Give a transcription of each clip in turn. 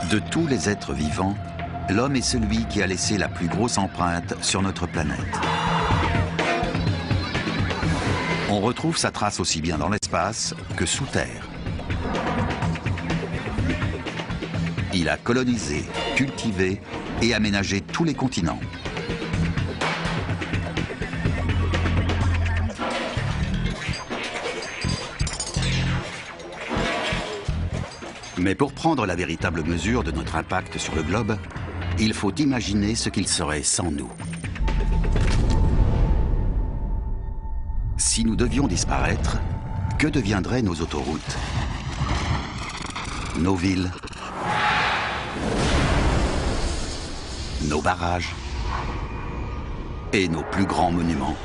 De tous les êtres vivants, l'homme est celui qui a laissé la plus grosse empreinte sur notre planète. On retrouve sa trace aussi bien dans l'espace que sous terre. Il a colonisé, cultivé et aménagé tous les continents. Mais pour prendre la véritable mesure de notre impact sur le globe, il faut imaginer ce qu'il serait sans nous. Si nous devions disparaître, que deviendraient nos autoroutes, nos villes, nos barrages et nos plus grands monuments?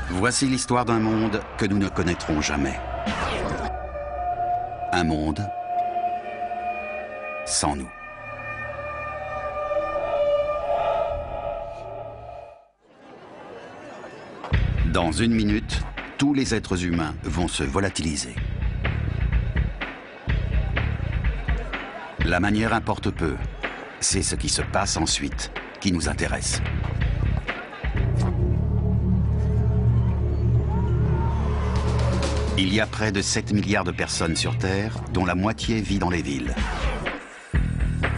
Voici l'histoire d'un monde que nous ne connaîtrons jamais. Un monde sans nous. Dans une minute, tous les êtres humains vont se volatiliser. La manière importe peu. C'est ce qui se passe ensuite qui nous intéresse. Il y a près de 7 milliards de personnes sur Terre, dont la moitié vit dans les villes.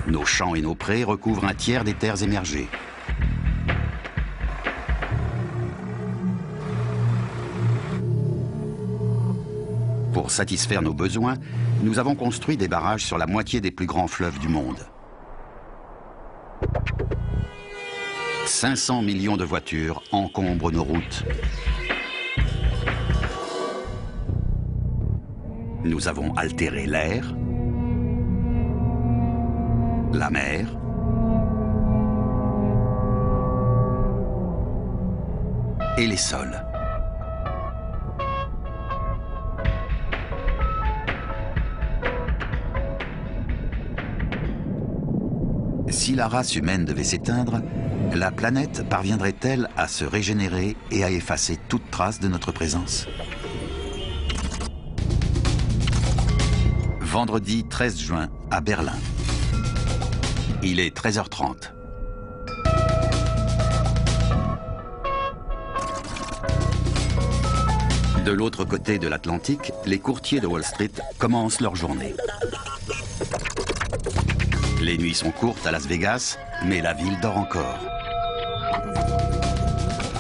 Nos champs et nos prés recouvrent un tiers des terres émergées. Pour satisfaire nos besoins, nous avons construit des barrages sur la moitié des plus grands fleuves du monde. 500 millions de voitures encombrent nos routes. Nous avons altéré l'air, la mer, et les sols. Si la race humaine devait s'éteindre, la planète parviendrait-elle à se régénérer et à effacer toute trace de notre présence? Vendredi 13 juin, à Berlin. Il est 13h30. De l'autre côté de l'Atlantique, les courtiers de Wall Street commencent leur journée. Les nuits sont courtes à Las Vegas, mais la ville dort encore.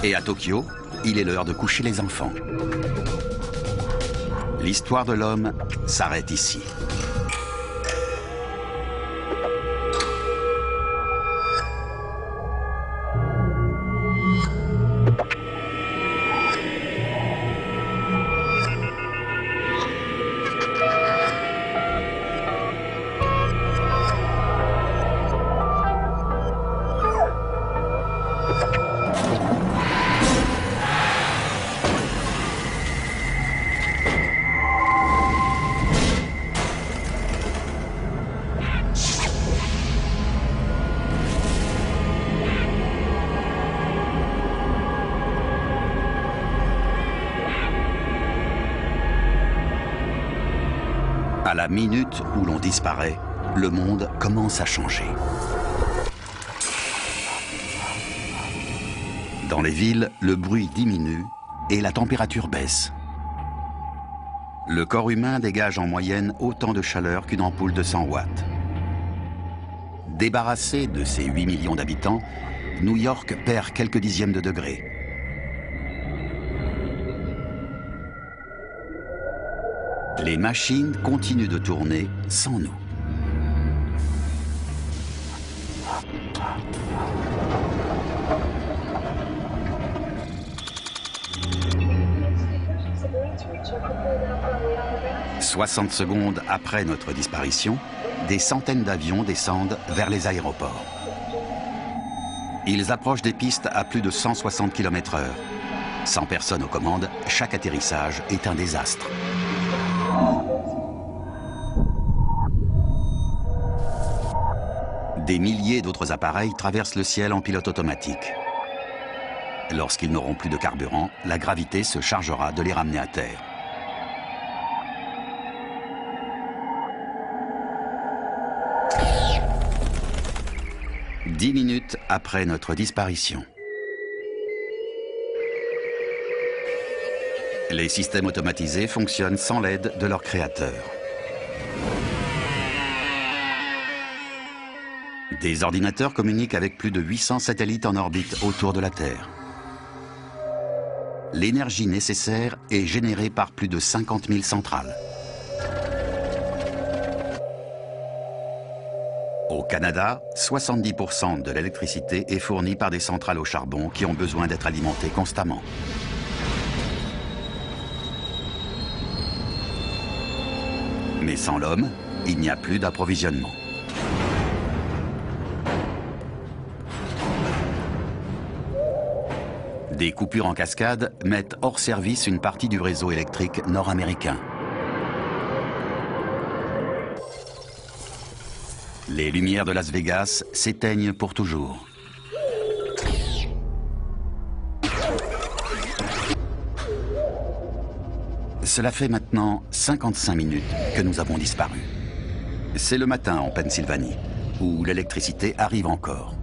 Et à Tokyo, il est l'heure de coucher les enfants. L'histoire de l'homme s'arrête ici. À la minute où l'on disparaît, le monde commence à changer. Dans les villes, le bruit diminue et la température baisse. Le corps humain dégage en moyenne autant de chaleur qu'une ampoule de 100 watts. Débarrassé de ses 8 millions d'habitants, New York perd quelques dixièmes de degré. Les machines continuent de tourner sans nous. « 60 secondes après notre disparition, des centaines d'avions descendent vers les aéroports. Ils approchent des pistes à plus de 160 km/h. Sans personne aux commandes, chaque atterrissage est un désastre. Des milliers d'autres appareils traversent le ciel en pilote automatique. Lorsqu'ils n'auront plus de carburant, la gravité se chargera de les ramener à terre. 10 minutes après notre disparition. Les systèmes automatisés fonctionnent sans l'aide de leur créateur. Des ordinateurs communiquent avec plus de 800 satellites en orbite autour de la Terre. L'énergie nécessaire est générée par plus de 50 000 centrales. Au Canada, 70% de l'électricité est fournie par des centrales au charbon qui ont besoin d'être alimentées constamment. Mais sans l'homme, il n'y a plus d'approvisionnement. Des coupures en cascade mettent hors service une partie du réseau électrique nord-américain. Les lumières de Las Vegas s'éteignent pour toujours. Cela fait maintenant 55 minutes que nous avons disparu. C'est le matin en Pennsylvanie, où l'électricité arrive encore.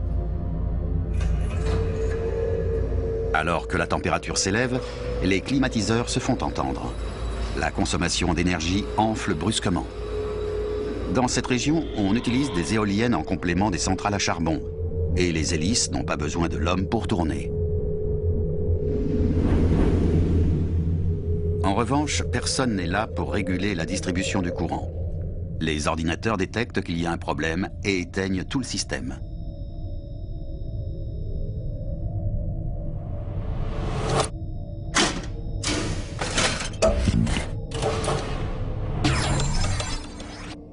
Alors que la température s'élève, les climatiseurs se font entendre. La consommation d'énergie enfle brusquement. Dans cette région, on utilise des éoliennes en complément des centrales à charbon. Et les hélices n'ont pas besoin de l'homme pour tourner. En revanche, personne n'est là pour réguler la distribution du courant. Les ordinateurs détectent qu'il y a un problème et éteignent tout le système.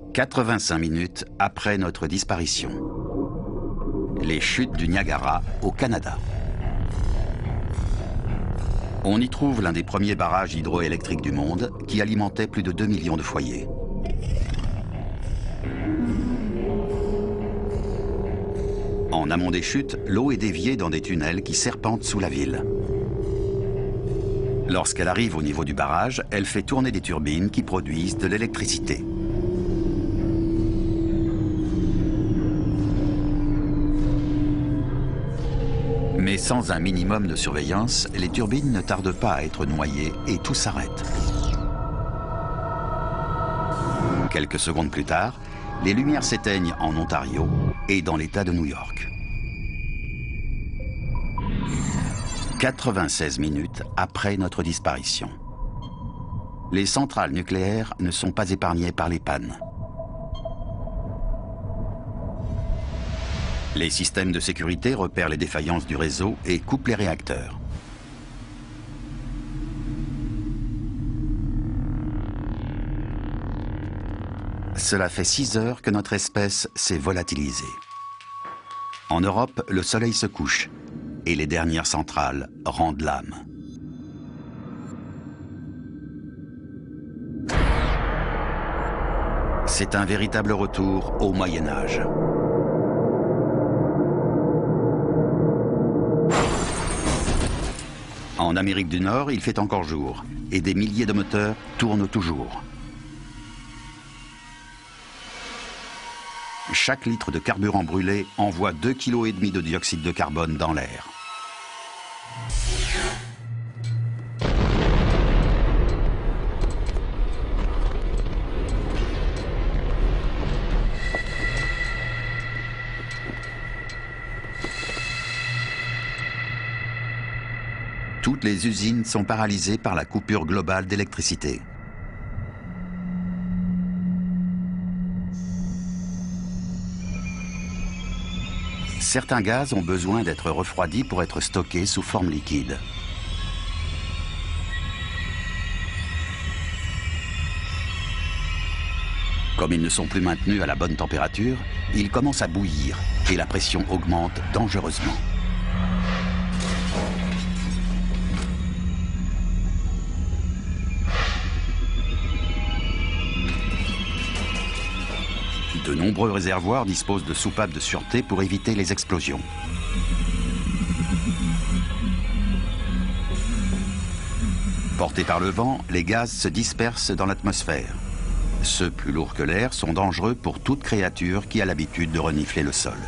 « 85 minutes après notre disparition. Les chutes du Niagara au Canada. On y trouve l'un des premiers barrages hydroélectriques du monde qui alimentait plus de 2 millions de foyers. En amont des chutes, l'eau est déviée dans des tunnels qui serpentent sous la ville. Lorsqu'elle arrive au niveau du barrage, elle fait tourner des turbines qui produisent de l'électricité. Mais sans un minimum de surveillance, les turbines ne tardent pas à être noyées et tout s'arrête. Quelques secondes plus tard, les lumières s'éteignent en Ontario et dans l'État de New York. 96 minutes après notre disparition. Les centrales nucléaires ne sont pas épargnées par les pannes. Les systèmes de sécurité repèrent les défaillances du réseau et coupent les réacteurs. Cela fait 6 heures que notre espèce s'est volatilisée. En Europe, le soleil se couche et les dernières centrales rendent l'âme. C'est un véritable retour au Moyen-Âge. En Amérique du Nord, il fait encore jour et des milliers de moteurs tournent toujours. Chaque litre de carburant brûlé envoie 2,5 kg de dioxyde de carbone dans l'air. Toutes les usines sont paralysées par la coupure globale d'électricité. Certains gaz ont besoin d'être refroidis pour être stockés sous forme liquide. Comme ils ne sont plus maintenus à la bonne température, ils commencent à bouillir et la pression augmente dangereusement. De nombreux réservoirs disposent de soupapes de sûreté pour éviter les explosions. Portés par le vent, les gaz se dispersent dans l'atmosphère. Ceux plus lourds que l'air sont dangereux pour toute créature qui a l'habitude de renifler le sol.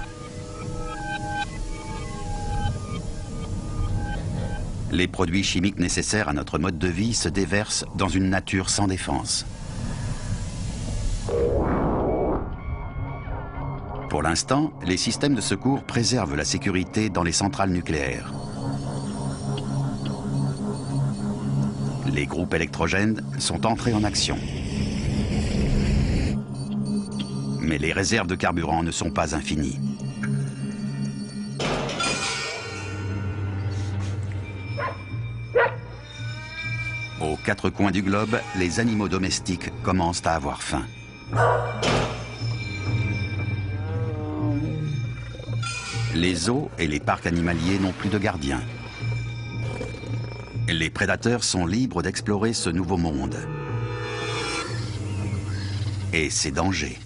Les produits chimiques nécessaires à notre mode de vie se déversent dans une nature sans défense. Pour l'instant, les systèmes de secours préservent la sécurité dans les centrales nucléaires. Les groupes électrogènes sont entrés en action. Mais les réserves de carburant ne sont pas infinies. Aux quatre coins du globe, les animaux domestiques commencent à avoir faim. Les zoos et les parcs animaliers n'ont plus de gardiens. Les prédateurs sont libres d'explorer ce nouveau monde. Et ses dangers.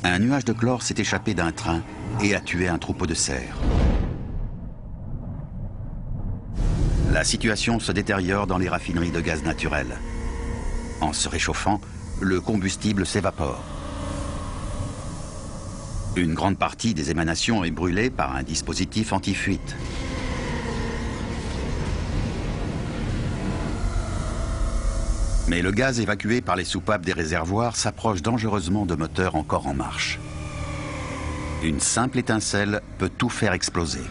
Un nuage de chlore s'est échappé d'un train et a tué un troupeau de cerfs. La situation se détériore dans les raffineries de gaz naturel. En se réchauffant, le combustible s'évapore. Une grande partie des émanations est brûlée par un dispositif anti-fuite. Mais le gaz évacué par les soupapes des réservoirs s'approche dangereusement de moteurs encore en marche. Une simple étincelle peut tout faire exploser.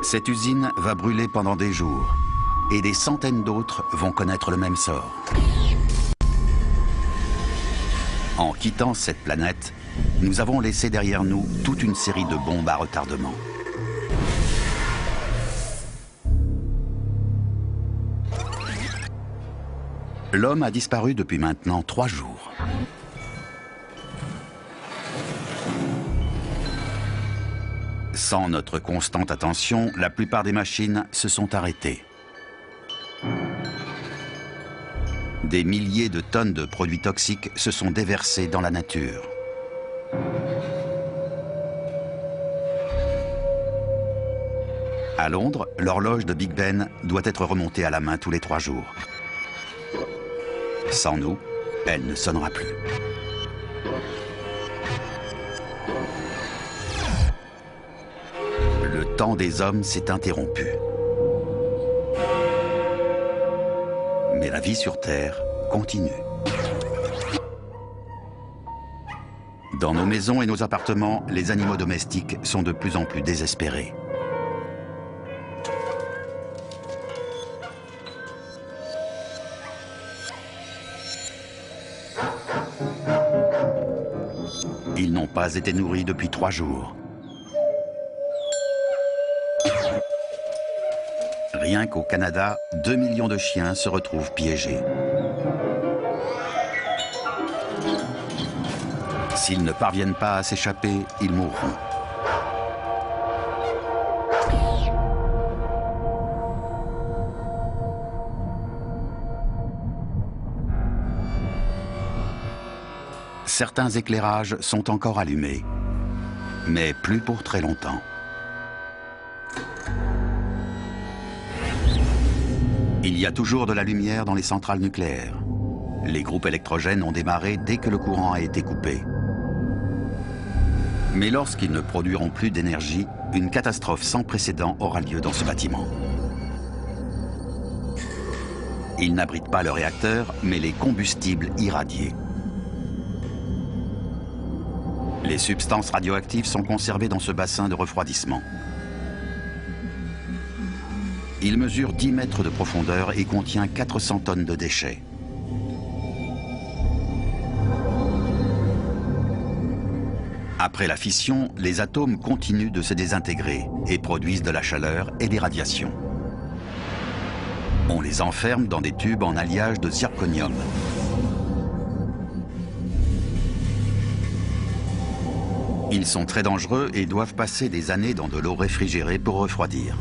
Cette usine va brûler pendant des jours, et des centaines d'autres vont connaître le même sort. En quittant cette planète, nous avons laissé derrière nous toute une série de bombes à retardement. L'homme a disparu depuis maintenant 3 jours. Sans notre constante attention, la plupart des machines se sont arrêtées. Des milliers de tonnes de produits toxiques se sont déversés dans la nature. À Londres, l'horloge de Big Ben doit être remontée à la main tous les 3 jours. Sans nous, elle ne sonnera plus. Le temps des hommes s'est interrompu. Mais la vie sur Terre continue. Dans nos maisons et nos appartements, les animaux domestiques sont de plus en plus désespérés. Ils n'ont pas été nourris depuis 3 jours. Rien qu'au Canada, 2 millions de chiens se retrouvent piégés. S'ils ne parviennent pas à s'échapper, ils mourront. Certains éclairages sont encore allumés, mais plus pour très longtemps. Il y a toujours de la lumière dans les centrales nucléaires. Les groupes électrogènes ont démarré dès que le courant a été coupé. Mais lorsqu'ils ne produiront plus d'énergie, une catastrophe sans précédent aura lieu dans ce bâtiment. Ils n'abritent pas le réacteur, mais les combustibles irradiés. Les substances radioactives sont conservées dans ce bassin de refroidissement. Il mesure 10 mètres de profondeur et contient 400 tonnes de déchets. Après la fission, les atomes continuent de se désintégrer et produisent de la chaleur et des radiations. On les enferme dans des tubes en alliage de zirconium. Ils sont très dangereux et doivent passer des années dans de l'eau réfrigérée pour refroidir.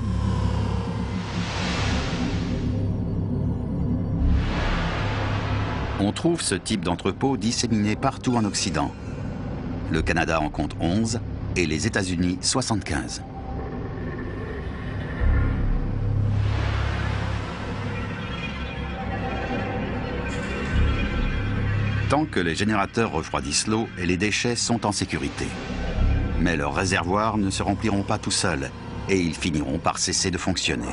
On trouve ce type d'entrepôt disséminé partout en Occident. Le Canada en compte 11 et les États-Unis 75. Tant que les générateurs refroidissent l'eau, les déchets sont en sécurité. Mais leurs réservoirs ne se rempliront pas tout seuls et ils finiront par cesser de fonctionner.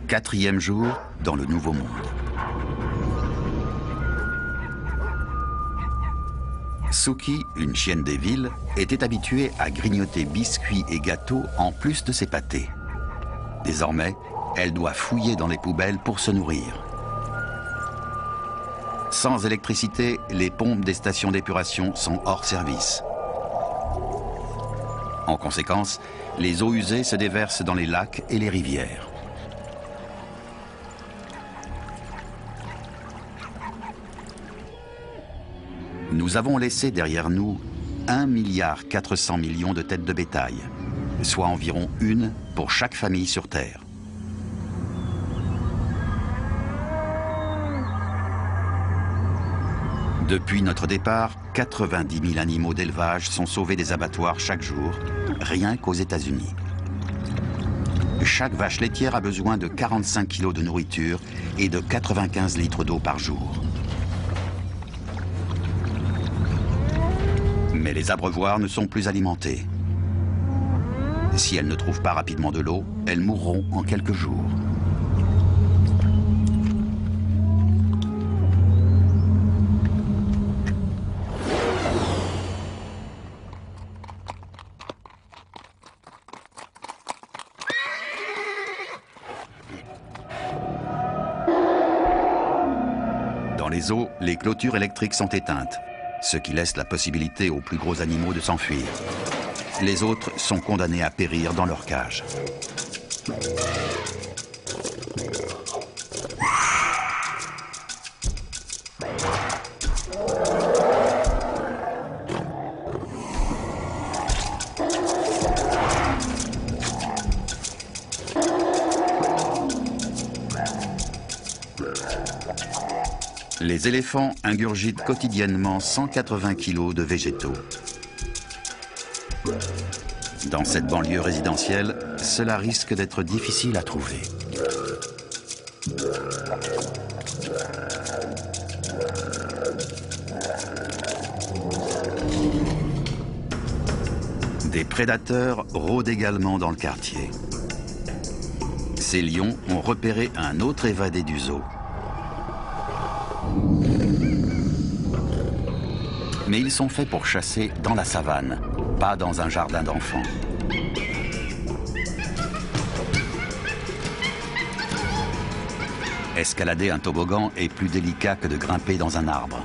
Quatrième jour dans le Nouveau Monde. Suki, une chienne des villes, était habituée à grignoter biscuits et gâteaux en plus de ses pâtés. Désormais, elle doit fouiller dans les poubelles pour se nourrir. Sans électricité, les pompes des stations d'épuration sont hors service. En conséquence, les eaux usées se déversent dans les lacs et les rivières. Nous avons laissé derrière nous 1,4 milliard de têtes de bétail, soit environ une pour chaque famille sur Terre. Depuis notre départ, 90 000 animaux d'élevage sont sauvés des abattoirs chaque jour, rien qu'aux États-Unis. Chaque vache laitière a besoin de 45 kg de nourriture et de 95 litres d'eau par jour. Mais les abreuvoirs ne sont plus alimentés. Si elles ne trouvent pas rapidement de l'eau, elles mourront en quelques jours. Dans les eaux, les clôtures électriques sont éteintes, ce qui laisse la possibilité aux plus gros animaux de s'enfuir. Les autres sont condamnés à périr dans leur cage. Les éléphants ingurgitent quotidiennement 180 kg de végétaux. Dans cette banlieue résidentielle, cela risque d'être difficile à trouver. Des prédateurs rôdent également dans le quartier. Ces lions ont repéré un autre évadé du zoo. Mais ils sont faits pour chasser dans la savane, pas dans un jardin d'enfants. Escalader un toboggan est plus délicat que de grimper dans un arbre.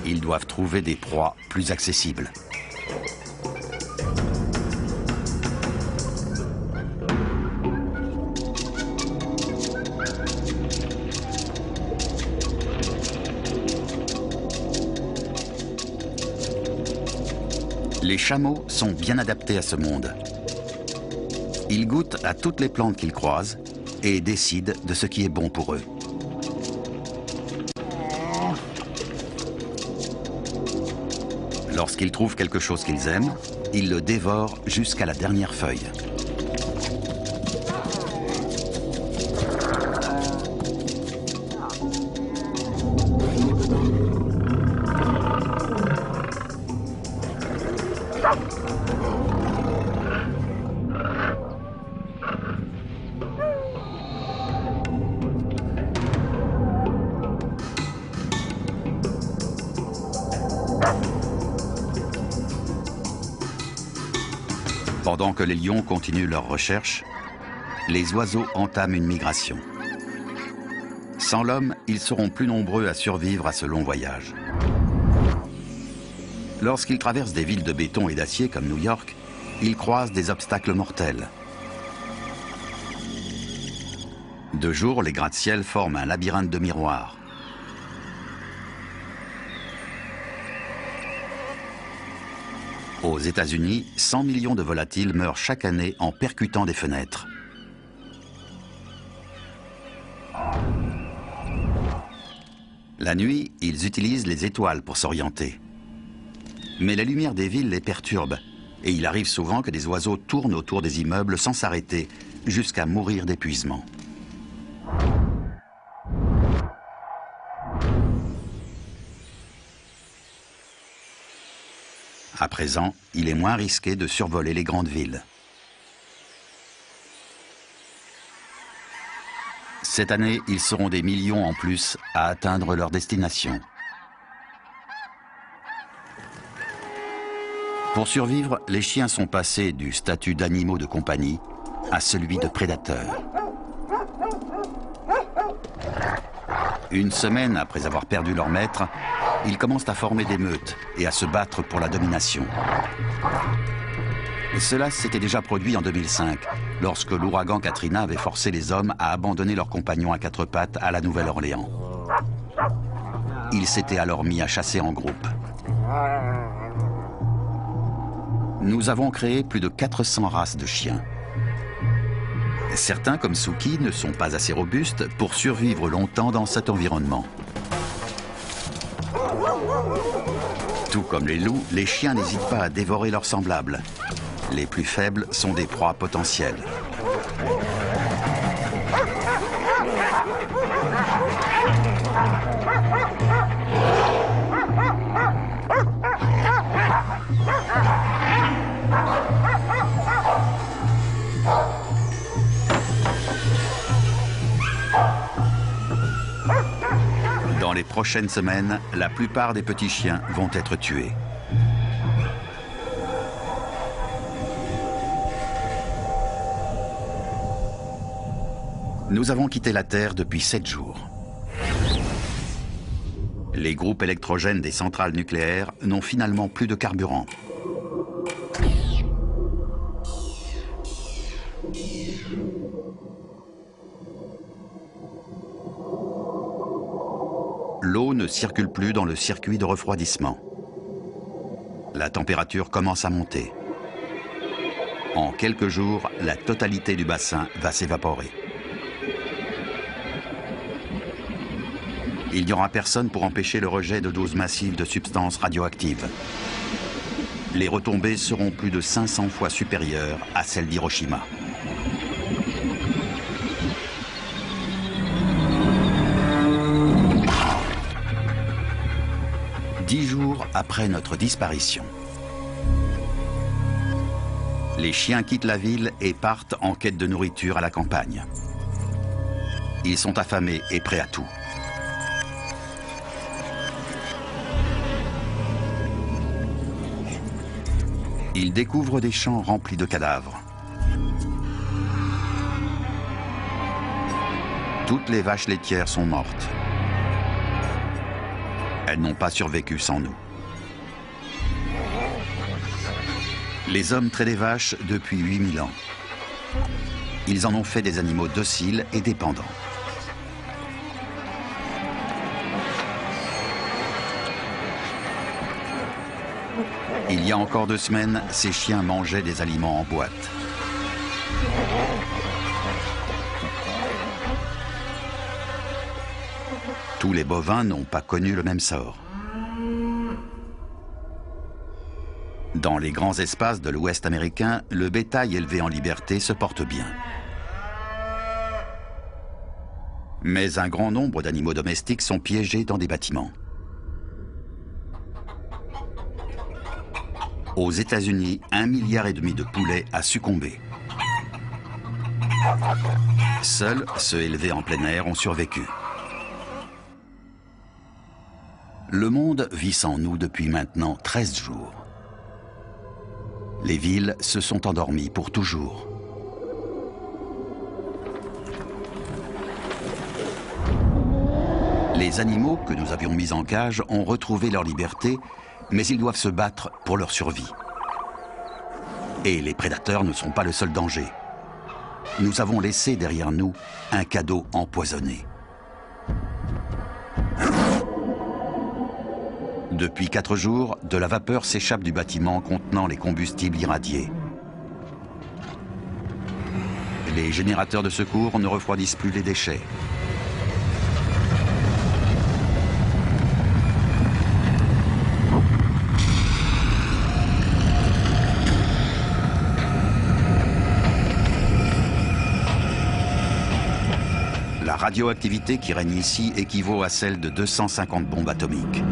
Ils doivent trouver des proies plus accessibles. Les chameaux sont bien adaptés à ce monde. Ils goûtent à toutes les plantes qu'ils croisent et décident de ce qui est bon pour eux. Lorsqu'ils trouvent quelque chose qu'ils aiment, ils le dévorent jusqu'à la dernière feuille. Pendant que les lions continuent leurs recherches, les oiseaux entament une migration. Sans l'homme, ils seront plus nombreux à survivre à ce long voyage. Lorsqu'ils traversent des villes de béton et d'acier comme New York, ils croisent des obstacles mortels. De jour, les gratte-ciel forment un labyrinthe de miroirs. Aux États-Unis, 100 millions de volatiles meurent chaque année en percutant des fenêtres. La nuit, ils utilisent les étoiles pour s'orienter. Mais la lumière des villes les perturbe, et il arrive souvent que des oiseaux tournent autour des immeubles sans s'arrêter, jusqu'à mourir d'épuisement. À présent, il est moins risqué de survoler les grandes villes. Cette année, ils seront des millions en plus à atteindre leur destination. Pour survivre, les chiens sont passés du statut d'animaux de compagnie à celui de prédateurs. Une semaine après avoir perdu leur maître, ils commencent à former des meutes et à se battre pour la domination. Cela s'était déjà produit en 2005, lorsque l'ouragan Katrina avait forcé les hommes à abandonner leurs compagnons à quatre pattes à la Nouvelle-Orléans. Ils s'étaient alors mis à chasser en groupe. Nous avons créé plus de 400 races de chiens. Certains, comme Suki, ne sont pas assez robustes pour survivre longtemps dans cet environnement. Tout comme les loups, les chiens n'hésitent pas à dévorer leurs semblables. Les plus faibles sont des proies potentielles. Dans les prochaines semaines, la plupart des petits chiens vont être tués. Nous avons quitté la Terre depuis 7 jours. Les groupes électrogènes des centrales nucléaires n'ont finalement plus de carburant. L'eau ne circule plus dans le circuit de refroidissement. La température commence à monter. En quelques jours, la totalité du bassin va s'évaporer. Il n'y aura personne pour empêcher le rejet de doses massives de substances radioactives. Les retombées seront plus de 500 fois supérieures à celles d'Hiroshima. Dix jours après notre disparition. Les chiens quittent la ville et partent en quête de nourriture à la campagne. Ils sont affamés et prêts à tout. Ils découvrent des champs remplis de cadavres. Toutes les vaches laitières sont mortes. Elles n'ont pas survécu sans nous. Les hommes traient des vaches depuis 8000 ans. Ils en ont fait des animaux dociles et dépendants. Il y a encore 2 semaines, ces chiens mangeaient des aliments en boîte. Tous les bovins n'ont pas connu le même sort. Dans les grands espaces de l'Ouest américain, le bétail élevé en liberté se porte bien. Mais un grand nombre d'animaux domestiques sont piégés dans des bâtiments. Aux États-Unis, 1,5 milliard de poulets a succombé. Seuls ceux élevés en plein air ont survécu. Le monde vit sans nous depuis maintenant 13 jours. Les villes se sont endormies pour toujours. Les animaux que nous avions mis en cage ont retrouvé leur liberté, mais ils doivent se battre pour leur survie. Et les prédateurs ne sont pas le seul danger. Nous avons laissé derrière nous un cadeau empoisonné. Depuis 4 jours, de la vapeur s'échappe du bâtiment contenant les combustibles irradiés. Les générateurs de secours ne refroidissent plus les déchets. radioactivité qui règne ici équivaut à celle de 250 bombes atomiques.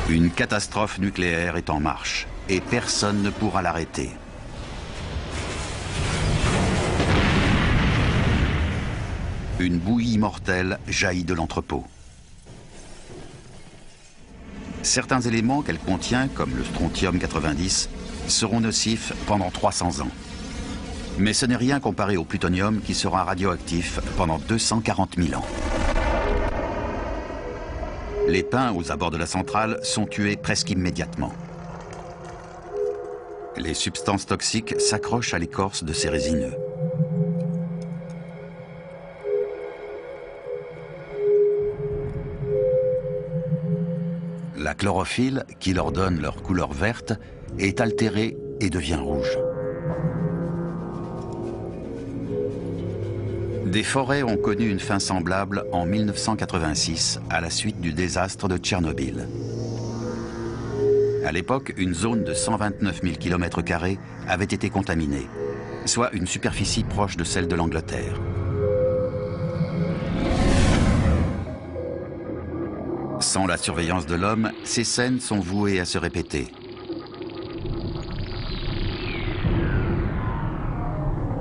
Une catastrophe nucléaire est en marche et personne ne pourra l'arrêter. Une bouillie mortelle jaillit de l'entrepôt. Certains éléments qu'elle contient, comme le strontium 90, seront nocifs pendant 300 ans. Mais ce n'est rien comparé au plutonium qui sera radioactif pendant 240 000 ans. Les pins aux abords de la centrale sont tués presque immédiatement. Les substances toxiques s'accrochent à l'écorce de ces résineux. La chlorophylle, qui leur donne leur couleur verte, est altérée et devient rouge. Des forêts ont connu une fin semblable en 1986 à la suite du désastre de Tchernobyl. À l'époque, une zone de 129 000 km² avait été contaminée, soit une superficie proche de celle de l'Angleterre. Sans la surveillance de l'homme, ces scènes sont vouées à se répéter.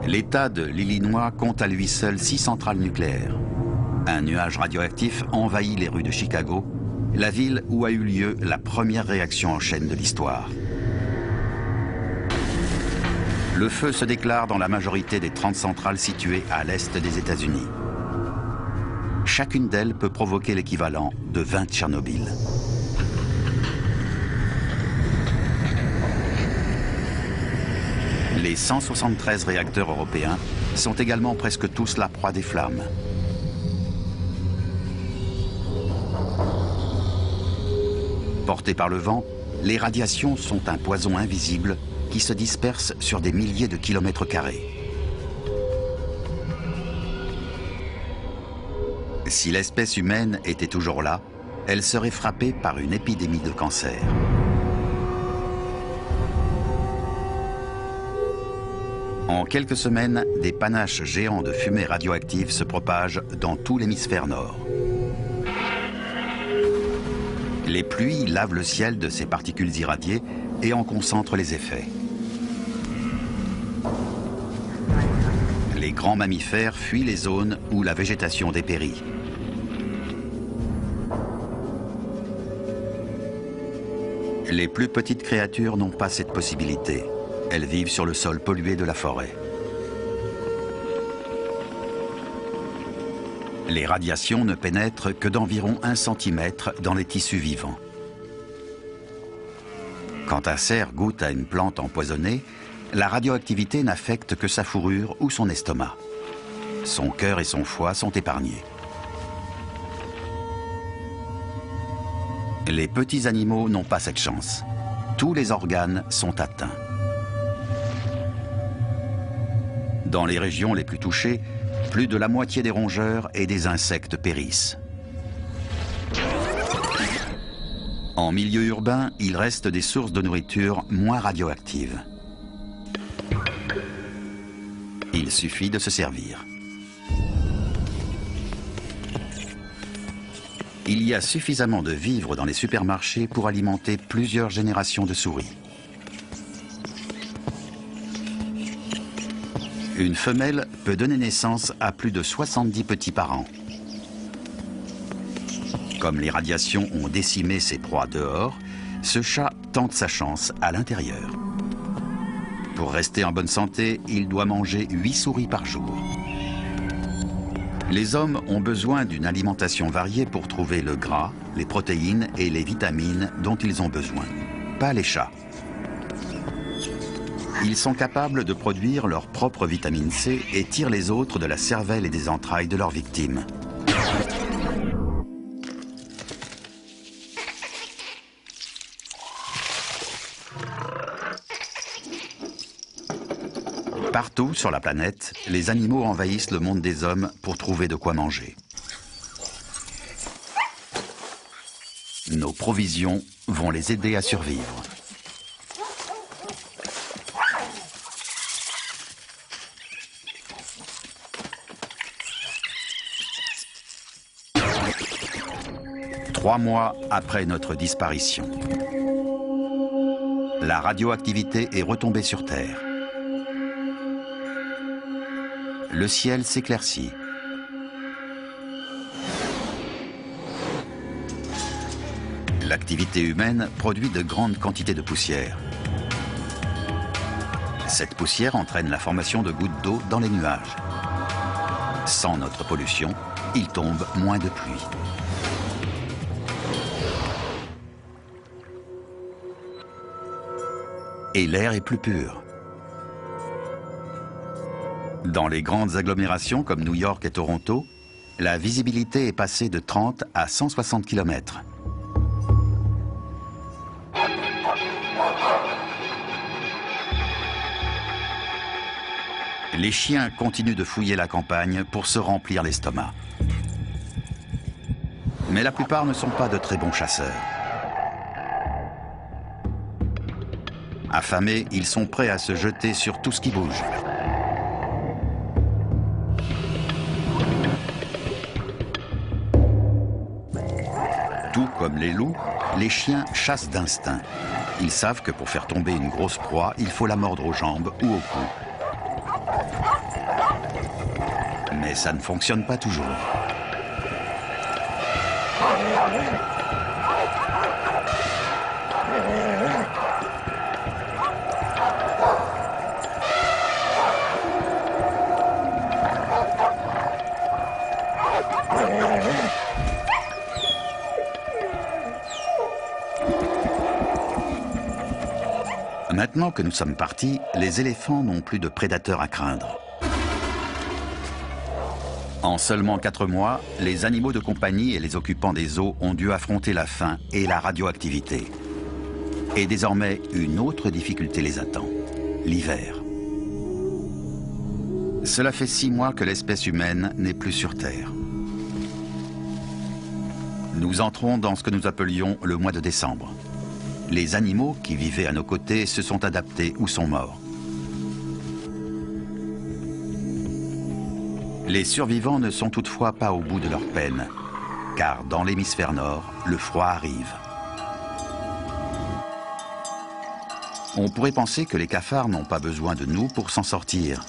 L'État de l'Illinois compte à lui seul 6 centrales nucléaires. Un nuage radioactif envahit les rues de Chicago, la ville où a eu lieu la première réaction en chaîne de l'histoire. Le feu se déclare dans la majorité des 30 centrales situées à l'est des États-Unis. Chacune d'elles peut provoquer l'équivalent de 20 Tchernobyl. Les 173 réacteurs européens sont également presque tous la proie des flammes. Portés par le vent, les radiations sont un poison invisible qui se disperse sur des milliers de kilomètres carrés. Si l'espèce humaine était toujours là, elle serait frappée par une épidémie de cancer. En quelques semaines, des panaches géants de fumée radioactive se propagent dans tout l'hémisphère nord. Les pluies lavent le ciel de ces particules irradiées et en concentrent les effets. Les grands mammifères fuient les zones où la végétation dépérit. Les plus petites créatures n'ont pas cette possibilité. Elles vivent sur le sol pollué de la forêt. Les radiations ne pénètrent que d'environ 1 centimètre dans les tissus vivants. Quand un cerf goûte à une plante empoisonnée, la radioactivité n'affecte que sa fourrure ou son estomac. Son cœur et son foie sont épargnés. Les petits animaux n'ont pas cette chance. Tous les organes sont atteints. Dans les régions les plus touchées, plus de la moitié des rongeurs et des insectes périssent. En milieu urbain, il reste des sources de nourriture moins radioactives. Il suffit de se servir. Il y a suffisamment de vivres dans les supermarchés pour alimenter plusieurs générations de souris. Une femelle peut donner naissance à plus de 70 petits par an. Comme les radiations ont décimé ses proies dehors, ce chat tente sa chance à l'intérieur. Pour rester en bonne santé, il doit manger 8 souris par jour. Les hommes ont besoin d'une alimentation variée pour trouver le gras, les protéines et les vitamines dont ils ont besoin. Pas les chats. Ils sont capables de produire leur propre vitamine C et tirent les autres de la cervelle et des entrailles de leurs victimes. Partout sur la planète, les animaux envahissent le monde des hommes pour trouver de quoi manger. Nos provisions vont les aider à survivre. Trois mois après notre disparition, la radioactivité est retombée sur Terre. Le ciel s'éclaircit. L'activité humaine produit de grandes quantités de poussière. Cette poussière entraîne la formation de gouttes d'eau dans les nuages. Sans notre pollution, il tombe moins de pluie. Et l'air est plus pur. Dans les grandes agglomérations comme New York et Toronto, la visibilité est passée de 30 à 160 km. Les chiens continuent de fouiller la campagne pour se remplir l'estomac. Mais la plupart ne sont pas de très bons chasseurs. Affamés, ils sont prêts à se jeter sur tout ce qui bouge. Tout comme les loups, les chiens chassent d'instinct. Ils savent que pour faire tomber une grosse proie, il faut la mordre aux jambes ou au cou. Mais ça ne fonctionne pas toujours. Maintenant que nous sommes partis, les éléphants n'ont plus de prédateurs à craindre. En seulement 4 mois, les animaux de compagnie et les occupants des eaux ont dû affronter la faim et la radioactivité. Et désormais, une autre difficulté les attend, l'hiver. Cela fait 6 mois que l'espèce humaine n'est plus sur Terre. Nous entrons dans ce que nous appelions le mois de décembre. Les animaux qui vivaient à nos côtés se sont adaptés ou sont morts. Les survivants ne sont toutefois pas au bout de leur peine, car dans l'hémisphère nord, le froid arrive. On pourrait penser que les cafards n'ont pas besoin de nous pour s'en sortir.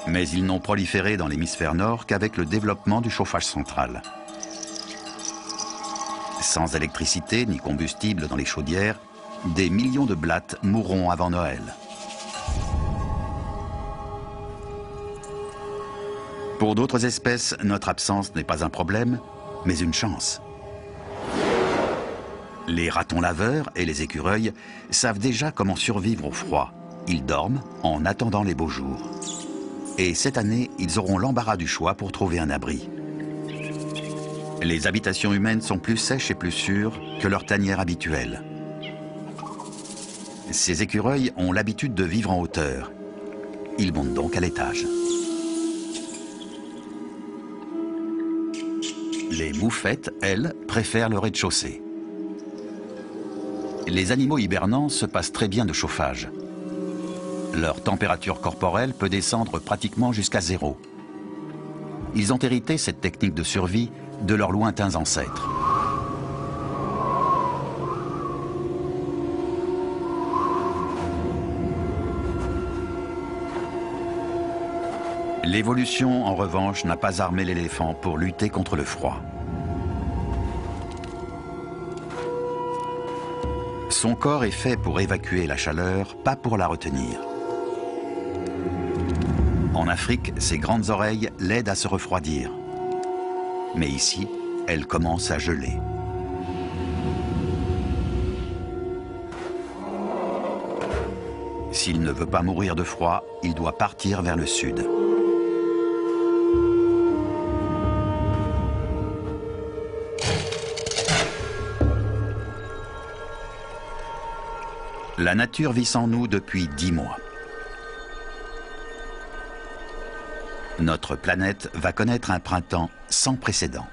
Mais ils n'ont proliféré dans l'hémisphère nord qu'avec le développement du chauffage central. Sans électricité ni combustible dans les chaudières, des millions de blattes mourront avant Noël. Pour d'autres espèces, notre absence n'est pas un problème, mais une chance. Les ratons laveurs et les écureuils savent déjà comment survivre au froid. Ils dorment en attendant les beaux jours. Et cette année, ils auront l'embarras du choix pour trouver un abri. Les habitations humaines sont plus sèches et plus sûres que leurs tanières habituelles. Ces écureuils ont l'habitude de vivre en hauteur. Ils montent donc à l'étage. Les moufettes, elles, préfèrent le rez-de-chaussée. Les animaux hibernants se passent très bien de chauffage. Leur température corporelle peut descendre pratiquement jusqu'à 0. Ils ont hérité cette technique de survie de leurs lointains ancêtres. L'évolution, en revanche, n'a pas armé l'éléphant pour lutter contre le froid. Son corps est fait pour évacuer la chaleur, pas pour la retenir. En Afrique, ses grandes oreilles l'aident à se refroidir. Mais ici, elle commence à geler. S'il ne veut pas mourir de froid, il doit partir vers le sud. La nature vit sans nous depuis 10 mois. Notre planète va connaître un printemps sans précédent.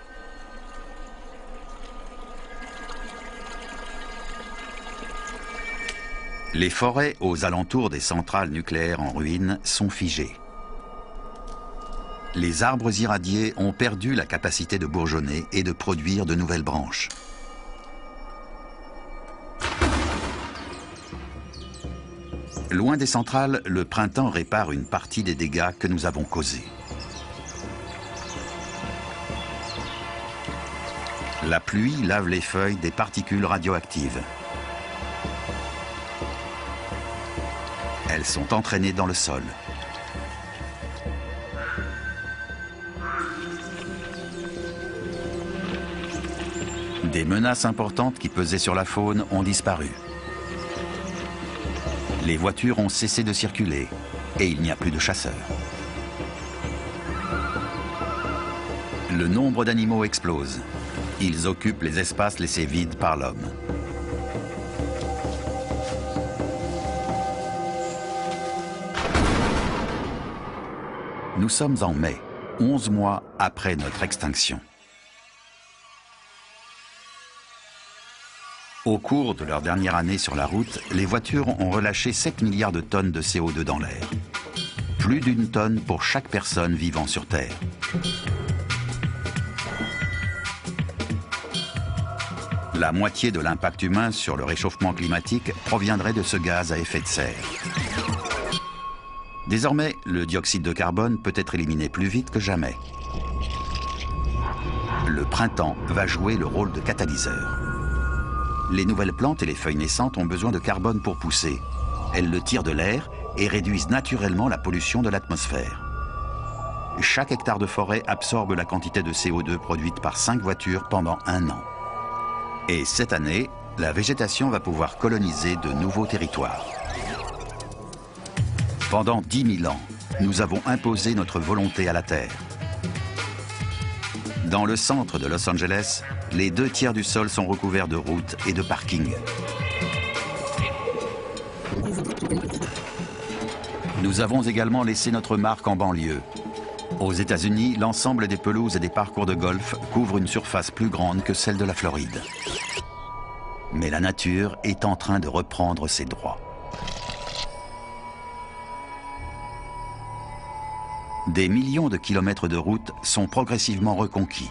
Les forêts aux alentours des centrales nucléaires en ruine sont figées. Les arbres irradiés ont perdu la capacité de bourgeonner et de produire de nouvelles branches. Loin des centrales, le printemps répare une partie des dégâts que nous avons causés. La pluie lave les feuilles des particules radioactives. Elles sont entraînées dans le sol. Des menaces importantes qui pesaient sur la faune ont disparu. Les voitures ont cessé de circuler et il n'y a plus de chasseurs. Le nombre d'animaux explose. Ils occupent les espaces laissés vides par l'homme. Nous sommes en mai, 11 mois après notre extinction. Au cours de leur dernière année sur la route, les voitures ont relâché 7 milliards de tonnes de CO2 dans l'air. Plus d'une tonne pour chaque personne vivant sur Terre. La moitié de l'impact humain sur le réchauffement climatique proviendrait de ce gaz à effet de serre. Désormais, le dioxyde de carbone peut être éliminé plus vite que jamais. Le printemps va jouer le rôle de catalyseur. Les nouvelles plantes et les feuilles naissantes ont besoin de carbone pour pousser. Elles le tirent de l'air et réduisent naturellement la pollution de l'atmosphère. Chaque hectare de forêt absorbe la quantité de CO2 produite par 5 voitures pendant 1 an. Et cette année, la végétation va pouvoir coloniser de nouveaux territoires. Pendant 10 000 ans, nous avons imposé notre volonté à la Terre. Dans le centre de Los Angeles, les 2 tiers du sol sont recouverts de routes et de parkings. Nous avons également laissé notre marque en banlieue. Aux États-Unis, l'ensemble des pelouses et des parcours de golf couvrent une surface plus grande que celle de la Floride. Mais la nature est en train de reprendre ses droits. Des millions de kilomètres de routes sont progressivement reconquis.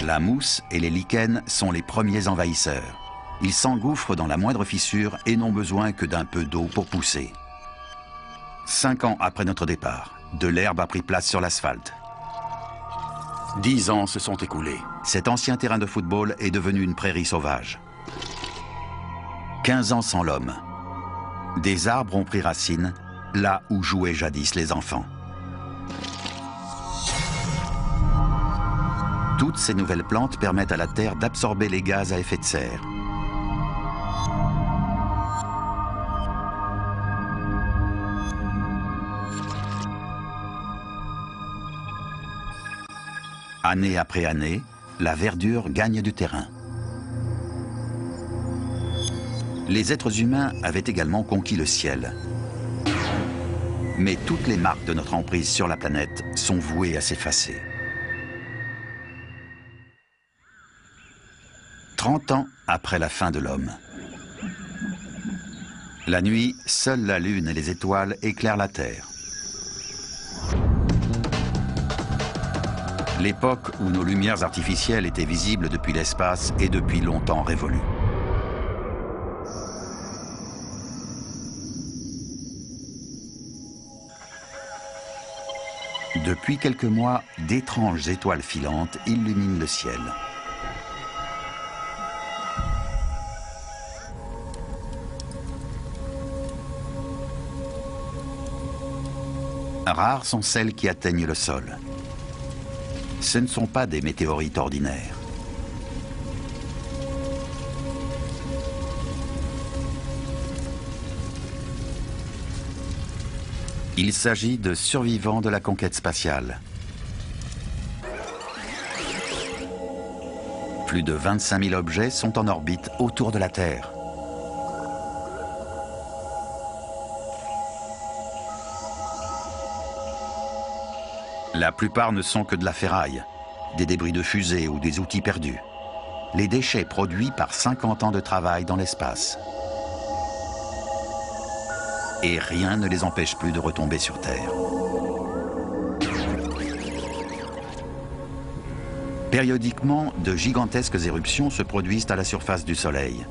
La mousse et les lichens sont les premiers envahisseurs. Ils s'engouffrent dans la moindre fissure et n'ont besoin que d'un peu d'eau pour pousser. 5 ans après notre départ, de l'herbe a pris place sur l'asphalte. 10 ans se sont écoulés. Cet ancien terrain de football est devenu une prairie sauvage. 15 ans sans l'homme. Des arbres ont pris racine, là où jouaient jadis les enfants. Toutes ces nouvelles plantes permettent à la Terre d'absorber les gaz à effet de serre. Année après année, la verdure gagne du terrain. Les êtres humains avaient également conquis le ciel. Mais toutes les marques de notre emprise sur la planète sont vouées à s'effacer. 30 ans après la fin de l'homme. La nuit, seule la Lune et les étoiles éclairent la Terre. L'époque où nos lumières artificielles étaient visibles depuis l'espace est depuis longtemps révolue. Depuis quelques mois, d'étranges étoiles filantes illuminent le ciel. Rares sont celles qui atteignent le sol. Ce ne sont pas des météorites ordinaires. Il s'agit de survivants de la conquête spatiale. Plus de 25 000 objets sont en orbite autour de la Terre. La plupart ne sont que de la ferraille, des débris de fusées ou des outils perdus. les déchets produits par 50 ans de travail dans l'espace. Et rien ne les empêche plus de retomber sur Terre. Périodiquement, de gigantesques éruptions se produisent à la surface du Soleil.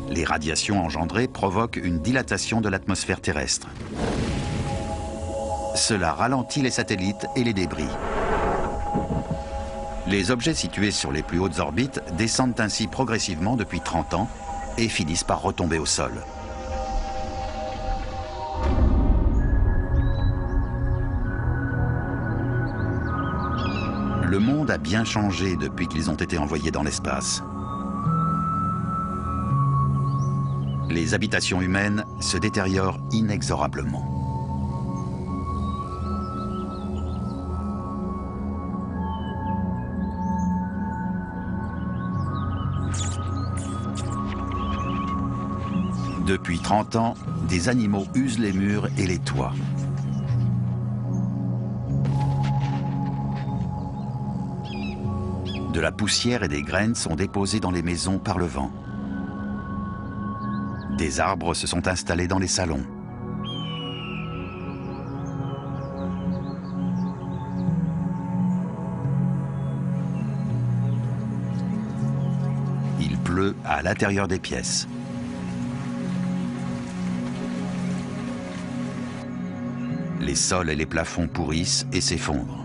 Les radiations engendrées provoquent une dilatation de l'atmosphère terrestre. Cela ralentit les satellites et les débris. Les objets situés sur les plus hautes orbites descendent ainsi progressivement depuis 30 ans et finissent par retomber au sol. Le monde a bien changé depuis qu'ils ont été envoyés dans l'espace. Les habitations humaines se détériorent inexorablement. Depuis 30 ans, des animaux usent les murs et les toits. De la poussière et des graines sont déposées dans les maisons par le vent. Des arbres se sont installés dans les salons. Il pleut à l'intérieur des pièces. Les sols et les plafonds pourrissent et s'effondrent.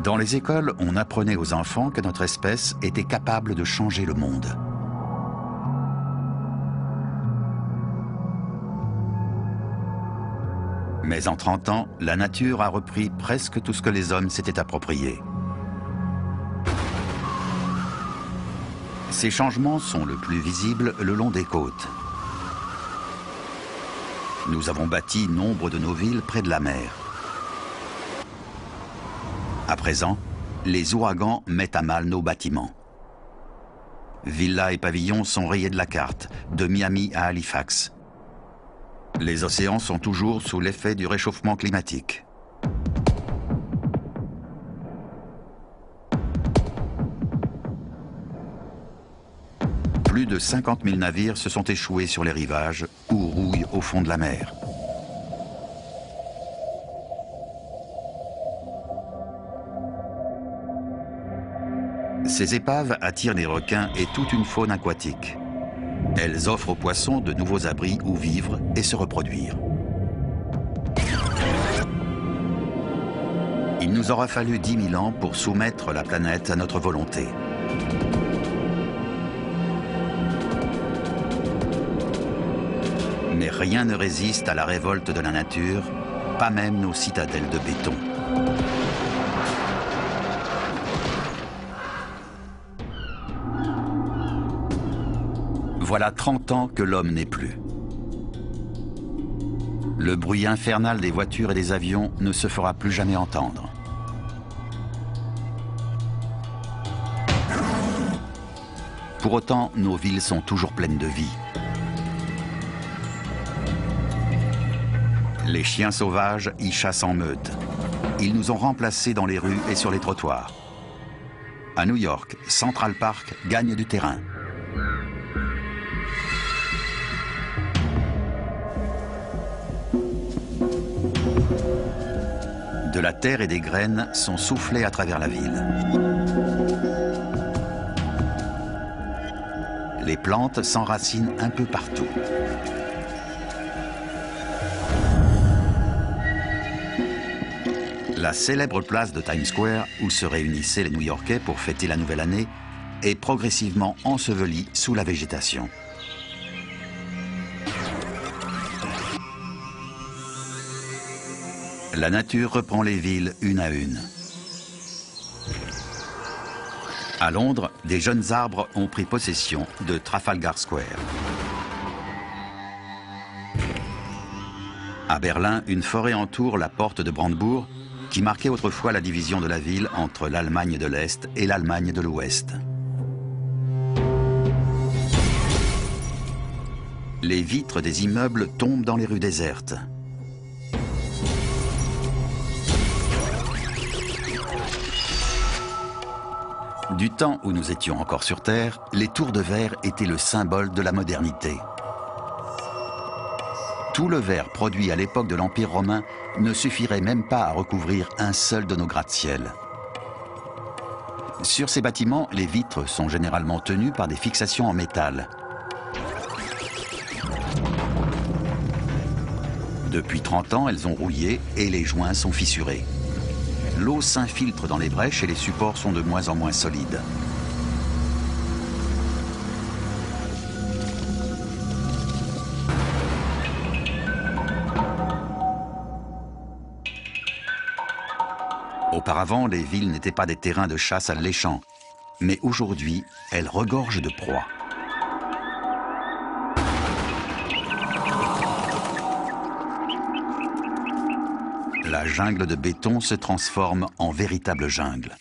Dans les écoles, on apprenait aux enfants que notre espèce était capable de changer le monde. Mais en 30 ans, la nature a repris presque tout ce que les hommes s'étaient approprié. Ces changements sont le plus visibles le long des côtes. Nous avons bâti nombre de nos villes près de la mer. À présent, les ouragans mettent à mal nos bâtiments. Villas et pavillons sont rayés de la carte, de Miami à Halifax. Les océans sont toujours sous l'effet du réchauffement climatique. Plus de 50 000 navires se sont échoués sur les rivages ou rouillent au fond de la mer. Ces épaves attirent des requins et toute une faune aquatique. Elles offrent aux poissons de nouveaux abris où vivre et se reproduire. Il nous aura fallu 10 000 ans pour soumettre la planète à notre volonté. Mais rien ne résiste à la révolte de la nature, pas même nos citadelles de béton. Voilà 30 ans que l'homme n'est plus. Le bruit infernal des voitures et des avions ne se fera plus jamais entendre. Pour autant, nos villes sont toujours pleines de vie. Les chiens sauvages y chassent en meute. Ils nous ont remplacés dans les rues et sur les trottoirs. À New York, Central Park gagne du terrain. De la terre et des graines sont soufflées à travers la ville. Les plantes s'enracinent un peu partout. La célèbre place de Times Square, où se réunissaient les New-Yorkais pour fêter la nouvelle année, est progressivement ensevelie sous la végétation. La nature reprend les villes une à une. À Londres, des jeunes arbres ont pris possession de Trafalgar Square. À Berlin, une forêt entoure la porte de Brandebourg, qui marquait autrefois la division de la ville entre l'Allemagne de l'Est et l'Allemagne de l'Ouest. Les vitres des immeubles tombent dans les rues désertes. Du temps où nous étions encore sur Terre, les tours de verre étaient le symbole de la modernité. Tout le verre produit à l'époque de l'Empire romain ne suffirait même pas à recouvrir un seul de nos gratte-ciel. Sur ces bâtiments, les vitres sont généralement tenues par des fixations en métal. Depuis 30 ans, elles ont rouillé et les joints sont fissurés. L'eau s'infiltre dans les brèches et les supports sont de moins en moins solides. Auparavant, les villes n'étaient pas des terrains de chasse alléchants, mais aujourd'hui, elles regorgent de proies. La jungle de béton se transforme en véritable jungle.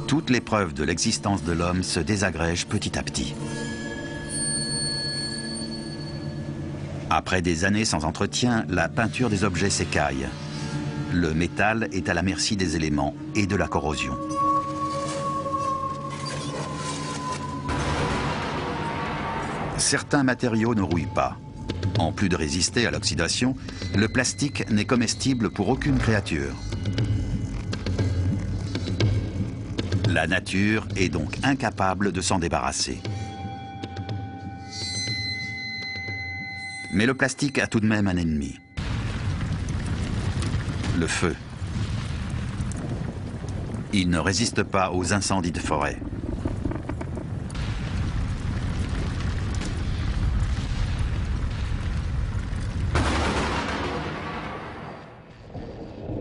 Toutes les preuves de l'existence de l'homme se désagrègent petit à petit. Après des années sans entretien, la peinture des objets s'écaille. Le métal est à la merci des éléments et de la corrosion. Certains matériaux ne rouillent pas. En plus de résister à l'oxydation, le plastique n'est comestible pour aucune créature. La nature est donc incapable de s'en débarrasser. Mais le plastique a tout de même un ennemi. Le feu. Il ne résiste pas aux incendies de forêt.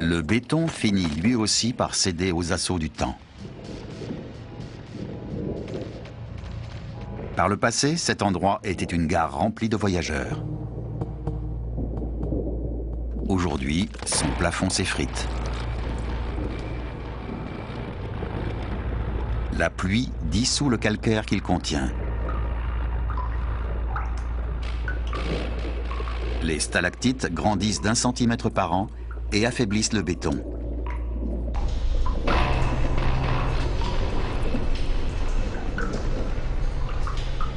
Le béton finit lui aussi par céder aux assauts du temps. Par le passé, cet endroit était une gare remplie de voyageurs. Aujourd'hui, son plafond s'effrite. La pluie dissout le calcaire qu'il contient. Les stalactites grandissent d'1 centimètre par an et affaiblissent le béton.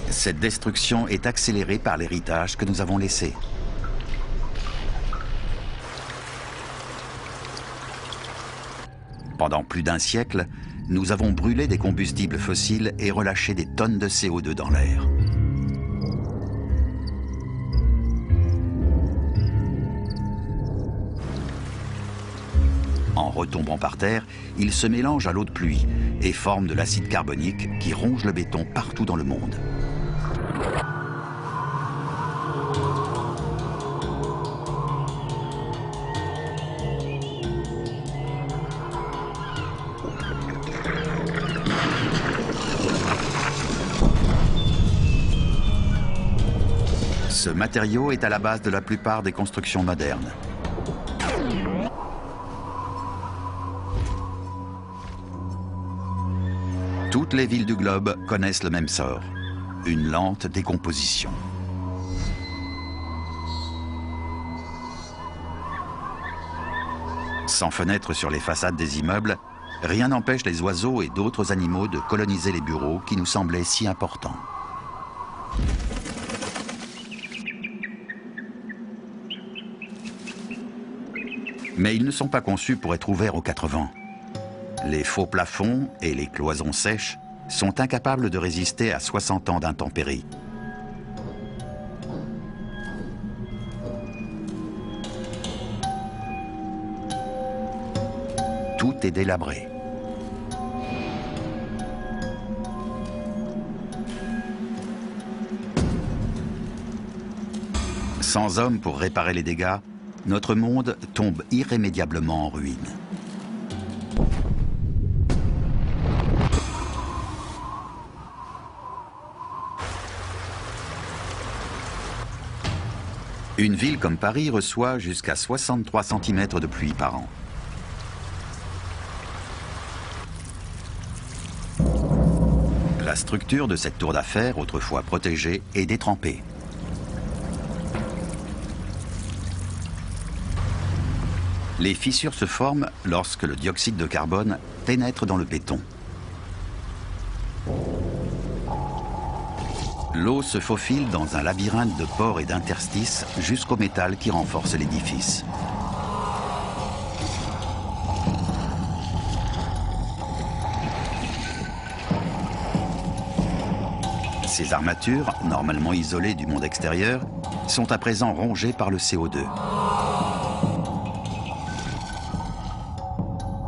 Cette destruction est accélérée par l'héritage que nous avons laissé. Pendant plus d'1 siècle, nous avons brûlé des combustibles fossiles et relâché des tonnes de CO2 dans l'air. En retombant par terre, ils se mélangent à l'eau de pluie et forment de l'acide carbonique qui ronge le béton partout dans le monde. Ce matériau est à la base de la plupart des constructions modernes. Toutes les villes du globe connaissent le même sort, une lente décomposition. Sans fenêtres sur les façades des immeubles, rien n'empêche les oiseaux et d'autres animaux de coloniser les bureaux qui nous semblaient si importants. Mais ils ne sont pas conçus pour être ouverts aux 4 vents. Les faux plafonds et les cloisons sèches sont incapables de résister à 60 ans d'intempéries. Tout est délabré. Sans hommes pour réparer les dégâts, notre monde tombe irrémédiablement en ruine. Une ville comme Paris reçoit jusqu'à 63 cm de pluie par an. La structure de cette tour d'affaires, autrefois protégée, est détrempée. Les fissures se forment lorsque le dioxyde de carbone pénètre dans le béton. L'eau se faufile dans un labyrinthe de pores et d'interstices jusqu'au métal qui renforce l'édifice. Ces armatures, normalement isolées du monde extérieur, sont à présent rongées par le CO2.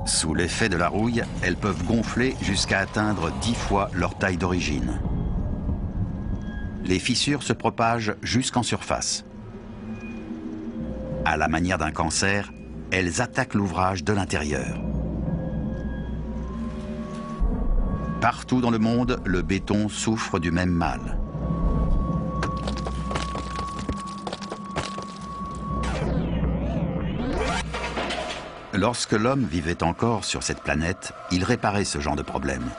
Sous l'effet de la rouille, elles peuvent gonfler jusqu'à atteindre 10 fois leur taille d'origine. Les fissures se propagent jusqu'en surface. À la manière d'un cancer, elles attaquent l'ouvrage de l'intérieur. Partout dans le monde, le béton souffre du même mal. Lorsque l'homme vivait encore sur cette planète, il réparait ce genre de problème.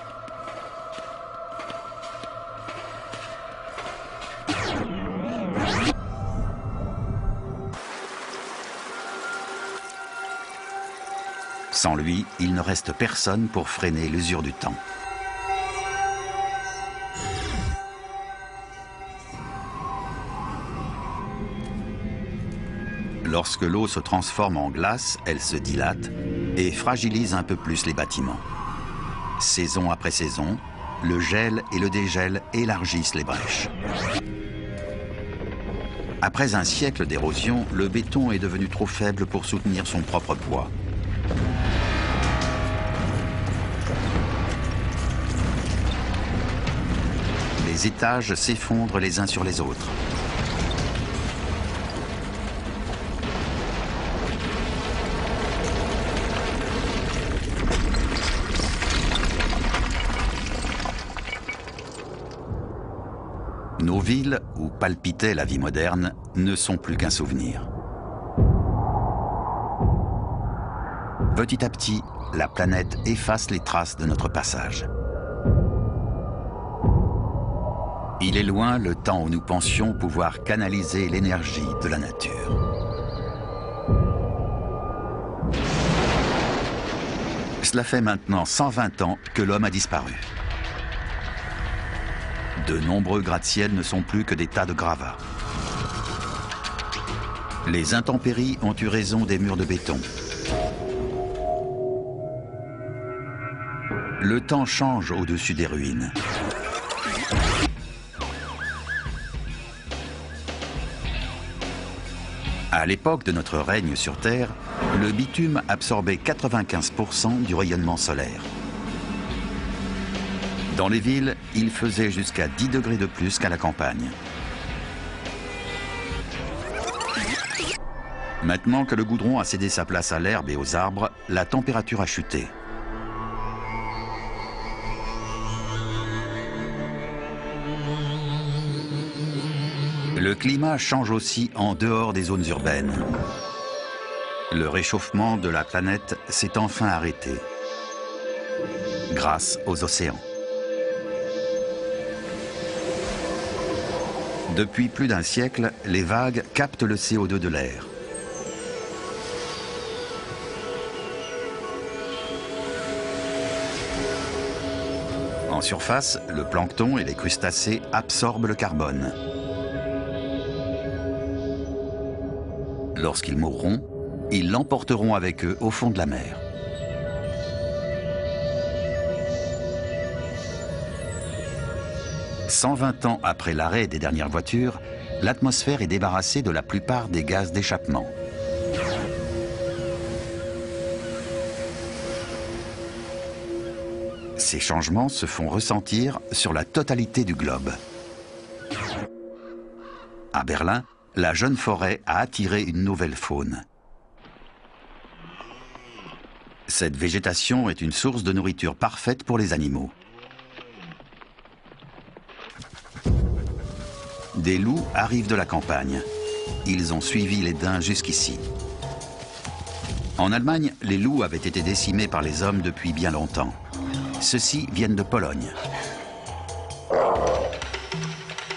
Sans lui, il ne reste personne pour freiner l'usure du temps. Lorsque l'eau se transforme en glace, elle se dilate et fragilise un peu plus les bâtiments. Saison après saison, le gel et le dégel élargissent les brèches. Après un siècle d'érosion, le béton est devenu trop faible pour soutenir son propre poids. Les étages s'effondrent les uns sur les autres. Nos villes, où palpitait la vie moderne, ne sont plus qu'un souvenir. Petit à petit, la planète efface les traces de notre passage. Il est loin le temps où nous pensions pouvoir canaliser l'énergie de la nature. Cela fait maintenant 120 ans que l'homme a disparu. De nombreux gratte-ciels ne sont plus que des tas de gravats. Les intempéries ont eu raison des murs de béton. Le temps change au-dessus des ruines. À l'époque de notre règne sur Terre, le bitume absorbait 95% du rayonnement solaire. Dans les villes, il faisait jusqu'à 10 degrés de plus qu'à la campagne. Maintenant que le goudron a cédé sa place à l'herbe et aux arbres, la température a chuté. Le climat change aussi en dehors des zones urbaines. Le réchauffement de la planète s'est enfin arrêté, grâce aux océans. Depuis plus d'un siècle, les vagues captent le CO2 de l'air. En surface, le plancton et les crustacés absorbent le carbone. Lorsqu'ils mourront, ils l'emporteront avec eux au fond de la mer. « 120 ans après l'arrêt des dernières voitures, l'atmosphère est débarrassée de la plupart des gaz d'échappement. Ces changements se font ressentir sur la totalité du globe. À Berlin, la jeune forêt a attiré une nouvelle faune. Cette végétation est une source de nourriture parfaite pour les animaux. Des loups arrivent de la campagne. Ils ont suivi les daims jusqu'ici. En Allemagne, les loups avaient été décimés par les hommes depuis bien longtemps. Ceux-ci viennent de Pologne.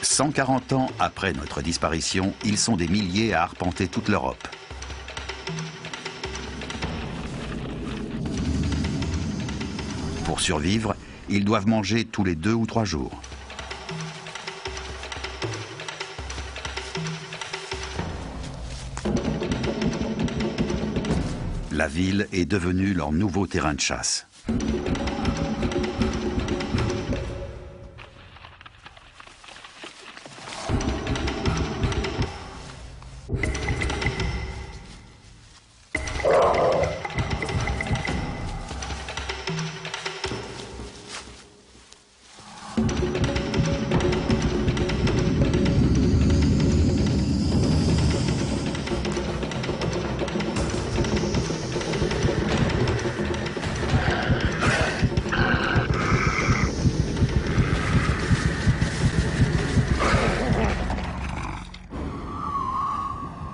140 ans après notre disparition, ils sont des milliers à arpenter toute l'Europe. Pour survivre, ils doivent manger tous les 2 ou 3 jours. La ville est devenue leur nouveau terrain de chasse.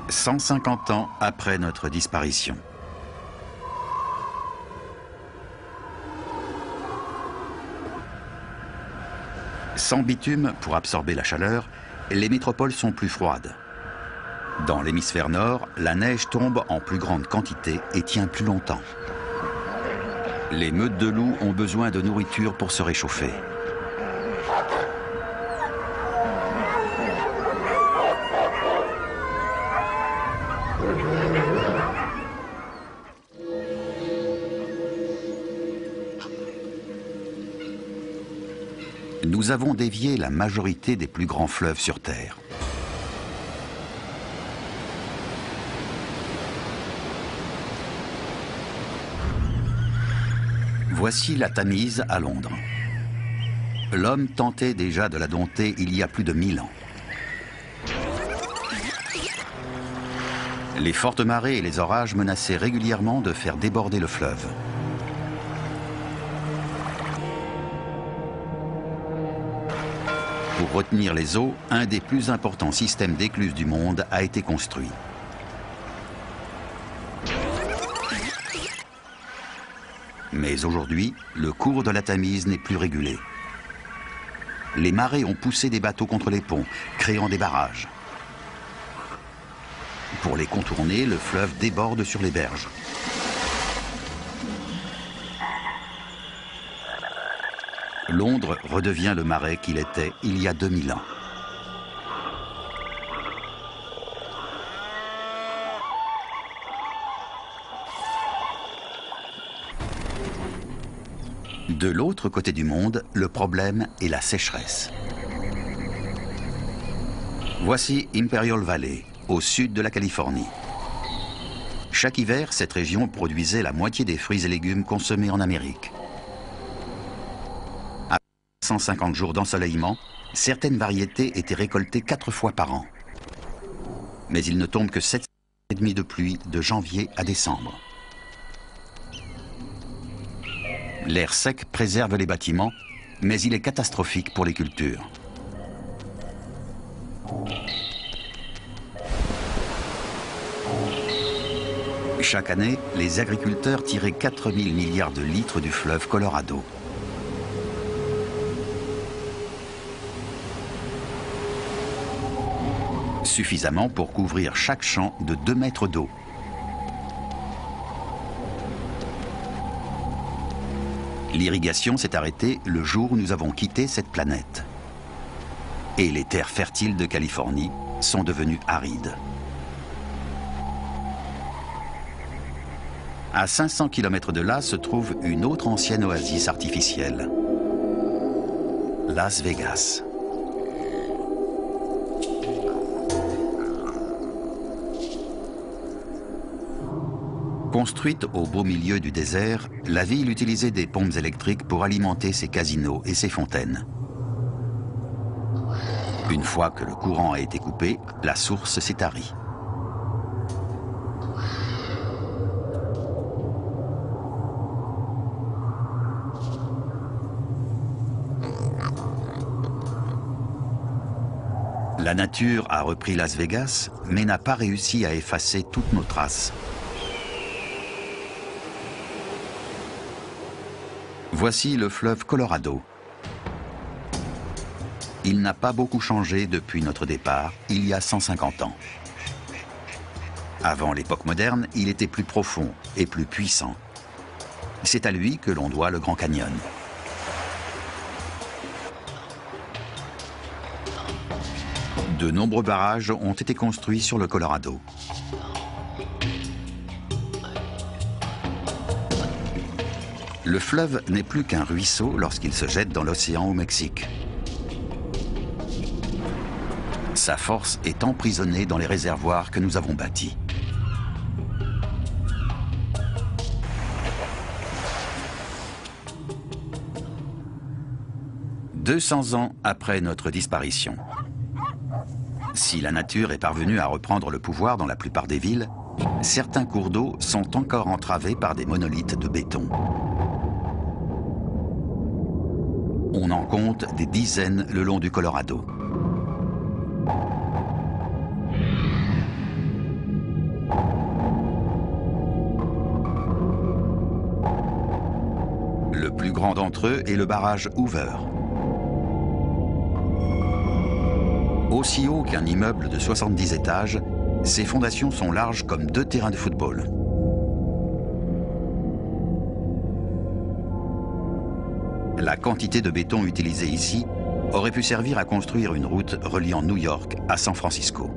« 150 ans après notre disparition. Sans bitume pour absorber la chaleur, les métropoles sont plus froides. Dans l'hémisphère nord, la neige tombe en plus grande quantité et tient plus longtemps. Les meutes de loups ont besoin de nourriture pour se réchauffer. Nous avons dévié la majorité des plus grands fleuves sur Terre. Voici la Tamise à Londres. L'homme tentait déjà de la dompter il y a plus de 1000 ans. Les fortes marées et les orages menaçaient régulièrement de faire déborder le fleuve. Pour retenir les eaux, un des plus importants systèmes d'écluses du monde a été construit. Mais aujourd'hui, le cours de la Tamise n'est plus régulé. Les marées ont poussé des bateaux contre les ponts, créant des barrages. Pour les contourner, le fleuve déborde sur les berges. Londres redevient le marais qu'il était il y a 2000 ans. De l'autre côté du monde, le problème est la sécheresse. Voici Imperial Valley, au sud de la Californie. Chaque hiver, cette région produisait la moitié des fruits et légumes consommés en Amérique. Après 150 jours d'ensoleillement, certaines variétés étaient récoltées 4 fois par an. Mais il ne tombe que 7,5 de pluie de janvier à décembre. L'air sec préserve les bâtiments, mais il est catastrophique pour les cultures. Chaque année, les agriculteurs tiraient 4000 milliards de litres du fleuve Colorado. Suffisamment pour couvrir chaque champ de 2 mètres d'eau. L'irrigation s'est arrêtée le jour où nous avons quitté cette planète. Et les terres fertiles de Californie sont devenues arides. À 500 km de là se trouve une autre ancienne oasis artificielle, Las Vegas. Construite au beau milieu du désert, la ville utilisait des pompes électriques pour alimenter ses casinos et ses fontaines. Une fois que le courant a été coupé, la source s'est tarie. La nature a repris Las Vegas, mais n'a pas réussi à effacer toutes nos traces. Voici le fleuve Colorado. Il n'a pas beaucoup changé depuis notre départ, il y a 150 ans. Avant l'époque moderne, il était plus profond et plus puissant. C'est à lui que l'on doit le Grand Canyon. De nombreux barrages ont été construits sur le Colorado. Le fleuve n'est plus qu'un ruisseau lorsqu'il se jette dans l'océan au Mexique. Sa force est emprisonnée dans les réservoirs que nous avons bâtis. « 200 ans après notre disparition. Si la nature est parvenue à reprendre le pouvoir dans la plupart des villes, certains cours d'eau sont encore entravés par des monolithes de béton. On en compte des dizaines le long du Colorado. Le plus grand d'entre eux est le barrage Hoover. Aussi haut qu'un immeuble de 70 étages, ses fondations sont larges comme 2 terrains de football. La quantité de béton utilisée ici aurait pu servir à construire une route reliant New York à San Francisco.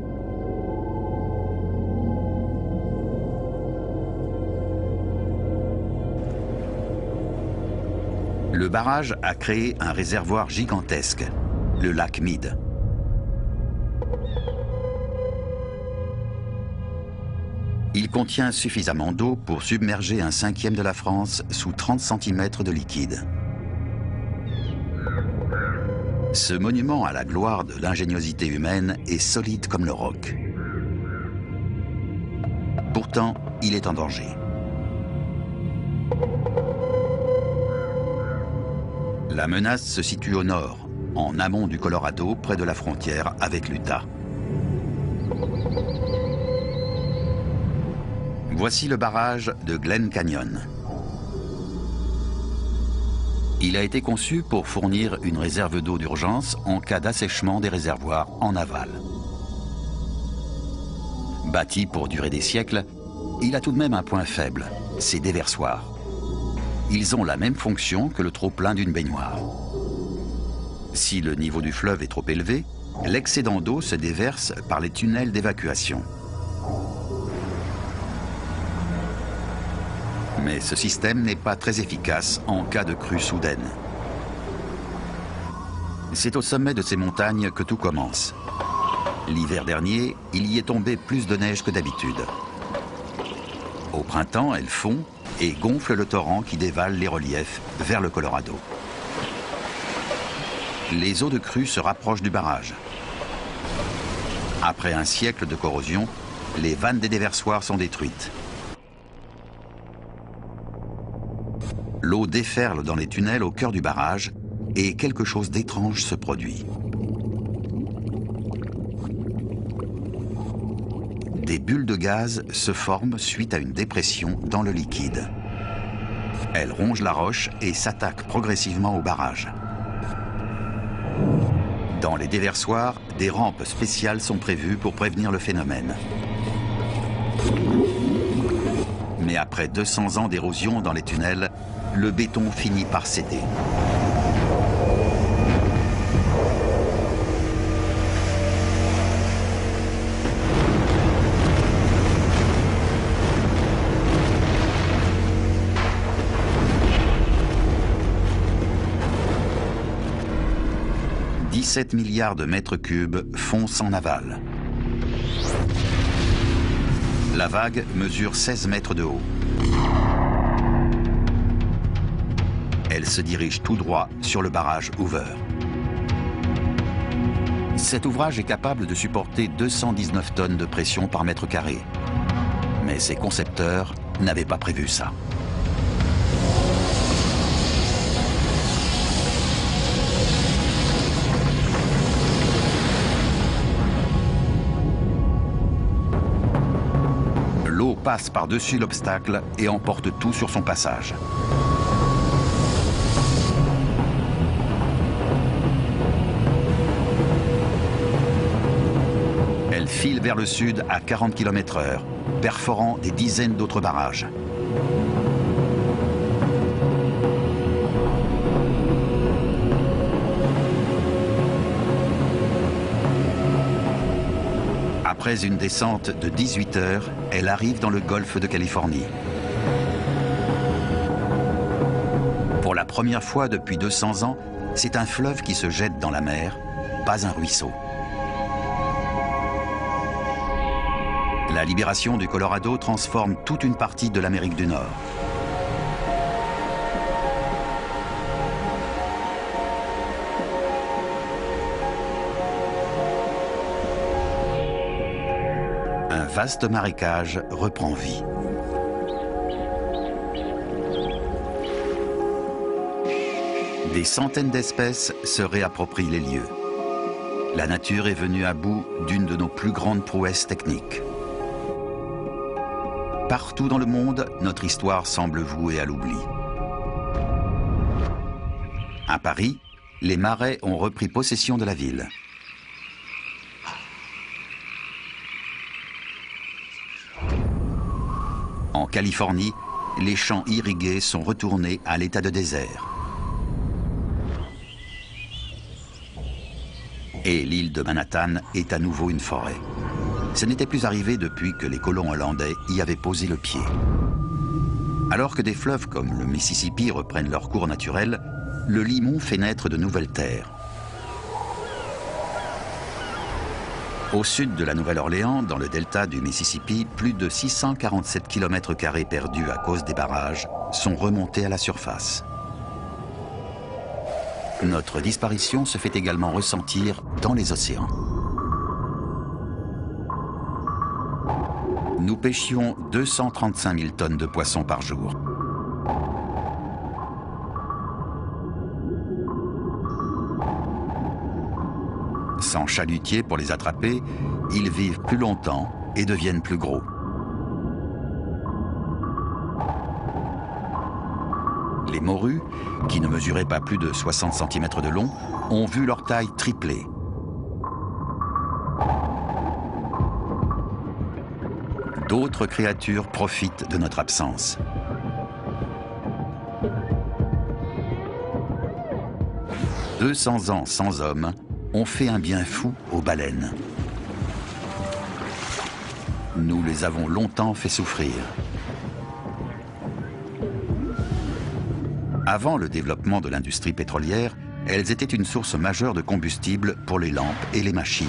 Le barrage a créé un réservoir gigantesque, le lac Mead. Il contient suffisamment d'eau pour submerger un cinquième de la France sous 30 cm de liquide. Ce monument à la gloire de l'ingéniosité humaine est solide comme le roc. Pourtant, il est en danger. La menace se situe au nord, en amont du Colorado, près de la frontière avec l'Utah. Voici le barrage de Glen Canyon. Il a été conçu pour fournir une réserve d'eau d'urgence en cas d'assèchement des réservoirs en aval. Bâti pour durer des siècles, il a tout de même un point faible, ses déversoirs. Ils ont la même fonction que le trop-plein d'une baignoire. Si le niveau du fleuve est trop élevé, l'excédent d'eau se déverse par les tunnels d'évacuation. Mais ce système n'est pas très efficace en cas de crue soudaine. C'est au sommet de ces montagnes que tout commence. L'hiver dernier, il y est tombé plus de neige que d'habitude. Au printemps, elle fond et gonfle le torrent qui dévale les reliefs vers le Colorado. Les eaux de crue se rapprochent du barrage. Après un siècle de corrosion, les vannes des déversoirs sont détruites. L'eau déferle dans les tunnels au cœur du barrage et quelque chose d'étrange se produit. Des bulles de gaz se forment suite à une dépression dans le liquide. Elles rongent la roche et s'attaquent progressivement au barrage. Dans les déversoirs, des rampes spéciales sont prévues pour prévenir le phénomène. Mais après 200 ans d'érosion dans les tunnels, le béton finit par céder. « 17 milliards de mètres cubes foncent en aval. La vague mesure 16 mètres de haut. Elle se dirige tout droit sur le barrage Hoover. Cet ouvrage est capable de supporter 219 tonnes de pression par mètre carré. Mais ses concepteurs n'avaient pas prévu ça. L'eau passe par-dessus l'obstacle et emporte tout sur son passage. Elle file vers le sud à 40 km/h, perforant des dizaines d'autres barrages. Après une descente de 18 heures, elle arrive dans le golfe de Californie. Pour la première fois depuis 200 ans, c'est un fleuve qui se jette dans la mer, pas un ruisseau. La libération du Colorado transforme toute une partie de l'Amérique du Nord. Un vaste marécage reprend vie. Des centaines d'espèces se réapproprient les lieux. La nature est venue à bout d'une de nos plus grandes prouesses techniques. Partout dans le monde, notre histoire semble vouée à l'oubli. À Paris, les Marais ont repris possession de la ville. En Californie, les champs irrigués sont retournés à l'état de désert. Et l'île de Manhattan est à nouveau une forêt. Ce n'était plus arrivé depuis que les colons hollandais y avaient posé le pied. Alors que des fleuves comme le Mississippi reprennent leur cours naturel, le Limon fait naître de nouvelles terres. Au sud de la Nouvelle-Orléans, dans le delta du Mississippi, plus de 647 km² perdus à cause des barrages sont remontés à la surface. Notre disparition se fait également ressentir dans les océans. Nous pêchions 235 000 tonnes de poissons par jour. Sans chalutiers pour les attraper, ils vivent plus longtemps et deviennent plus gros. Les morues, qui ne mesuraient pas plus de 60 cm de long, ont vu leur taille tripler. D'autres créatures profitent de notre absence. « 200 ans sans hommes ont fait un bien fou aux baleines. Nous les avons longtemps fait souffrir. Avant le développement de l'industrie pétrolière, elles étaient une source majeure de combustible pour les lampes et les machines.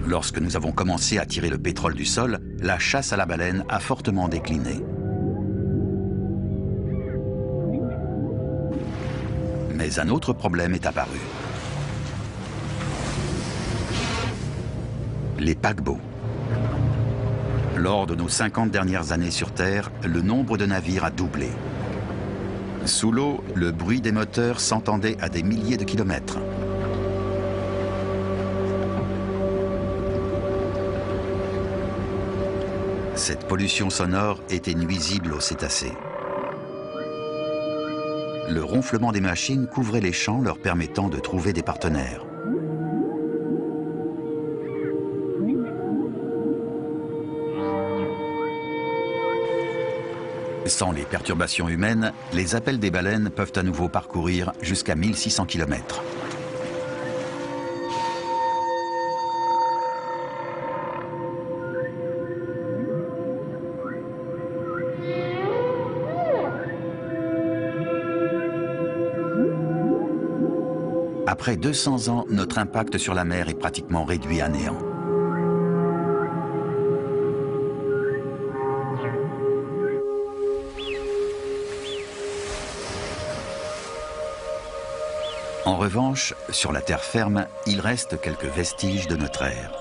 Lorsque nous avons commencé à tirer le pétrole du sol, la chasse à la baleine a fortement décliné. Mais un autre problème est apparu. Les paquebots. Lors de nos 50 dernières années sur Terre, le nombre de navires a doublé. Sous l'eau, le bruit des moteurs s'entendait à des milliers de kilomètres. Cette pollution sonore était nuisible aux cétacés. Le ronflement des machines couvrait les champs, leur permettant de trouver des partenaires. Sans les perturbations humaines, les appels des baleines peuvent à nouveau parcourir jusqu'à 1600 km. Après 200 ans, notre impact sur la mer est pratiquement réduit à néant. En revanche, sur la terre ferme, il reste quelques vestiges de notre ère.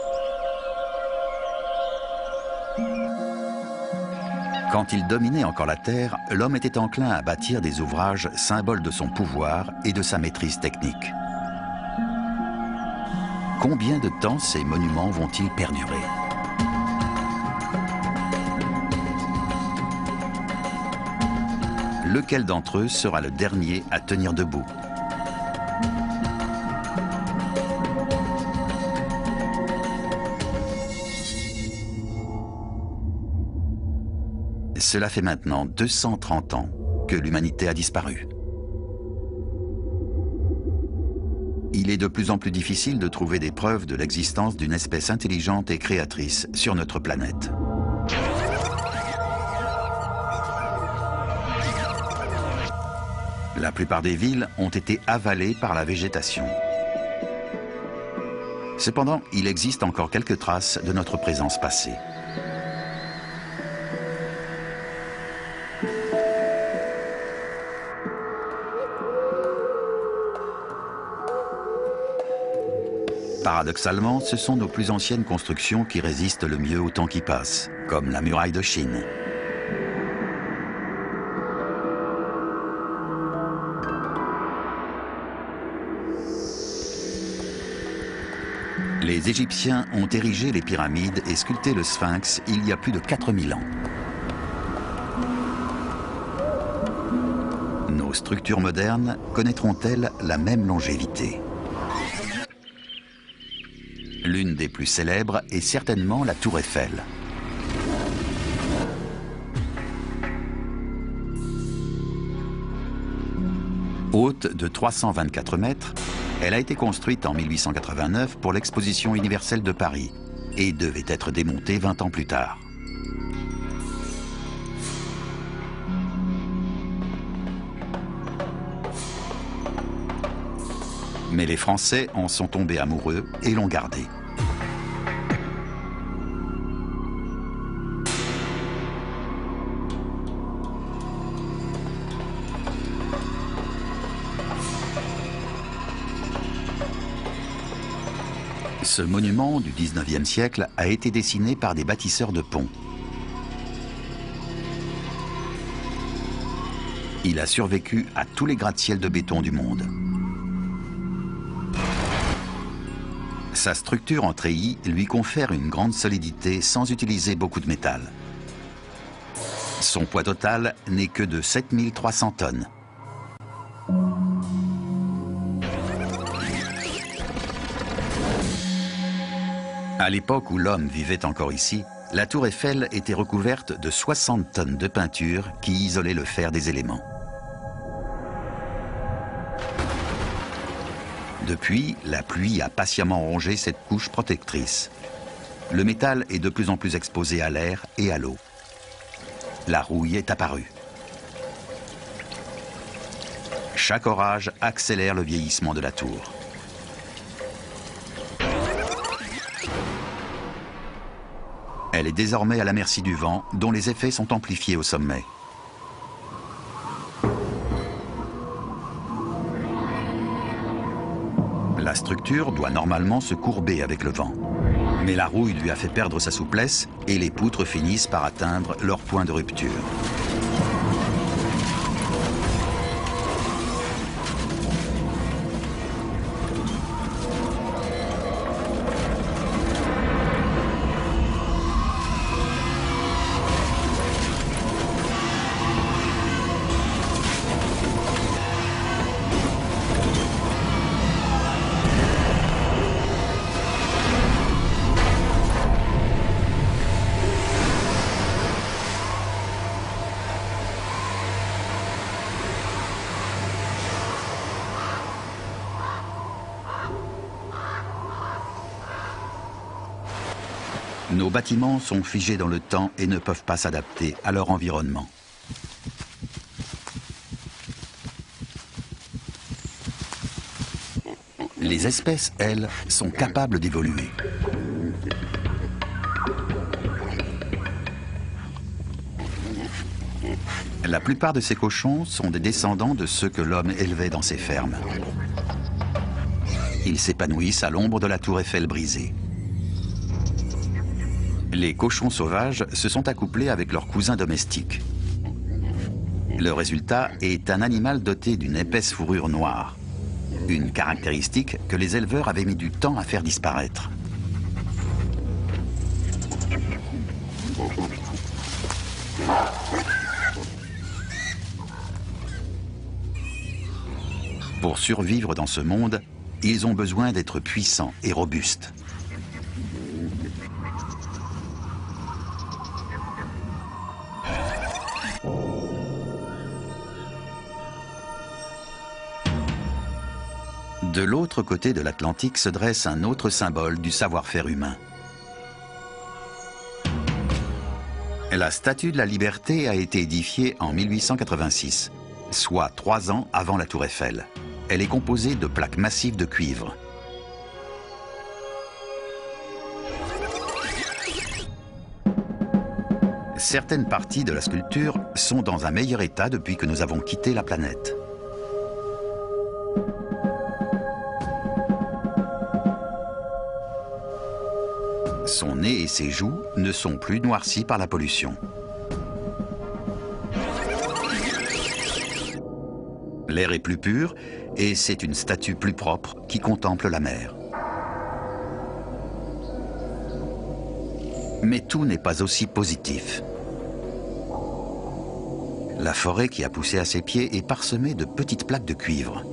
Quand il dominait encore la Terre, l'homme était enclin à bâtir des ouvrages symboles de son pouvoir et de sa maîtrise technique. Combien de temps ces monuments vont-ils perdurer ? Lequel d'entre eux sera le dernier à tenir debout ? Cela fait maintenant 230 ans que l'humanité a disparu. il est de plus en plus difficile de trouver des preuves de l'existence d'une espèce intelligente et créatrice sur notre planète. La plupart des villes ont été avalées par la végétation. Cependant, il existe encore quelques traces de notre présence passée. Paradoxalement, ce sont nos plus anciennes constructions qui résistent le mieux au temps qui passe, comme la muraille de Chine. Les Égyptiens ont érigé les pyramides et sculpté le Sphinx il y a plus de 4000 ans. Nos structures modernes connaîtront-elles la même longévité? L'une des plus célèbres est certainement la Tour Eiffel. Haute de 324 mètres, elle a été construite en 1889 pour l'Exposition universelle de Paris et devait être démontée 20 ans plus tard. Mais les Français en sont tombés amoureux et l'ont gardée. Ce monument du 19e siècle a été dessiné par des bâtisseurs de ponts. Il a survécu à tous les gratte-ciel de béton du monde. Sa structure en treillis lui confère une grande solidité sans utiliser beaucoup de métal. Son poids total n'est que de 7300 tonnes. À l'époque où l'homme vivait encore ici, la tour Eiffel était recouverte de 60 tonnes de peinture qui isolaient le fer des éléments. Depuis, la pluie a patiemment rongé cette couche protectrice. Le métal est de plus en plus exposé à l'air et à l'eau. La rouille est apparue. Chaque orage accélère le vieillissement de la tour. Elle est désormais à la merci du vent, dont les effets sont amplifiés au sommet. La structure doit normalement se courber avec le vent. Mais la rouille lui a fait perdre sa souplesse et les poutres finissent par atteindre leur point de rupture. Nos bâtiments sont figés dans le temps et ne peuvent pas s'adapter à leur environnement. Les espèces, elles, sont capables d'évoluer. La plupart de ces cochons sont des descendants de ceux que l'homme élevait dans ses fermes. Ils s'épanouissent à l'ombre de la tour Eiffel brisée. Les cochons sauvages se sont accouplés avec leurs cousins domestiques. Le résultat est un animal doté d'une épaisse fourrure noire, une caractéristique que les éleveurs avaient mis du temps à faire disparaître. Pour survivre dans ce monde, ils ont besoin d'être puissants et robustes. De l'autre côté de l'Atlantique se dresse un autre symbole du savoir-faire humain. La Statue de la Liberté a été édifiée en 1886, soit 3 ans avant la Tour Eiffel. Elle est composée de plaques massives de cuivre. Certaines parties de la sculpture sont dans un meilleur état depuis que nous avons quitté la planète. Son nez et ses joues ne sont plus noircis par la pollution. L'air est plus pur et c'est une statue plus propre qui contemple la mer. Mais tout n'est pas aussi positif. La forêt qui a poussé à ses pieds est parsemée de petites plaques de cuivre.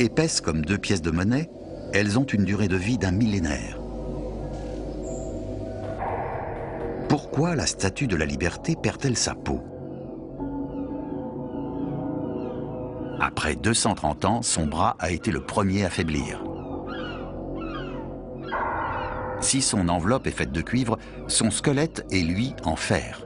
Épaisses comme 2 pièces de monnaie, elles ont une durée de vie d'1 millénaire. Pourquoi la Statue de la Liberté perd-elle sa peau? Après 230 ans, son bras a été le premier à faiblir. Si son enveloppe est faite de cuivre, son squelette est, lui, en fer.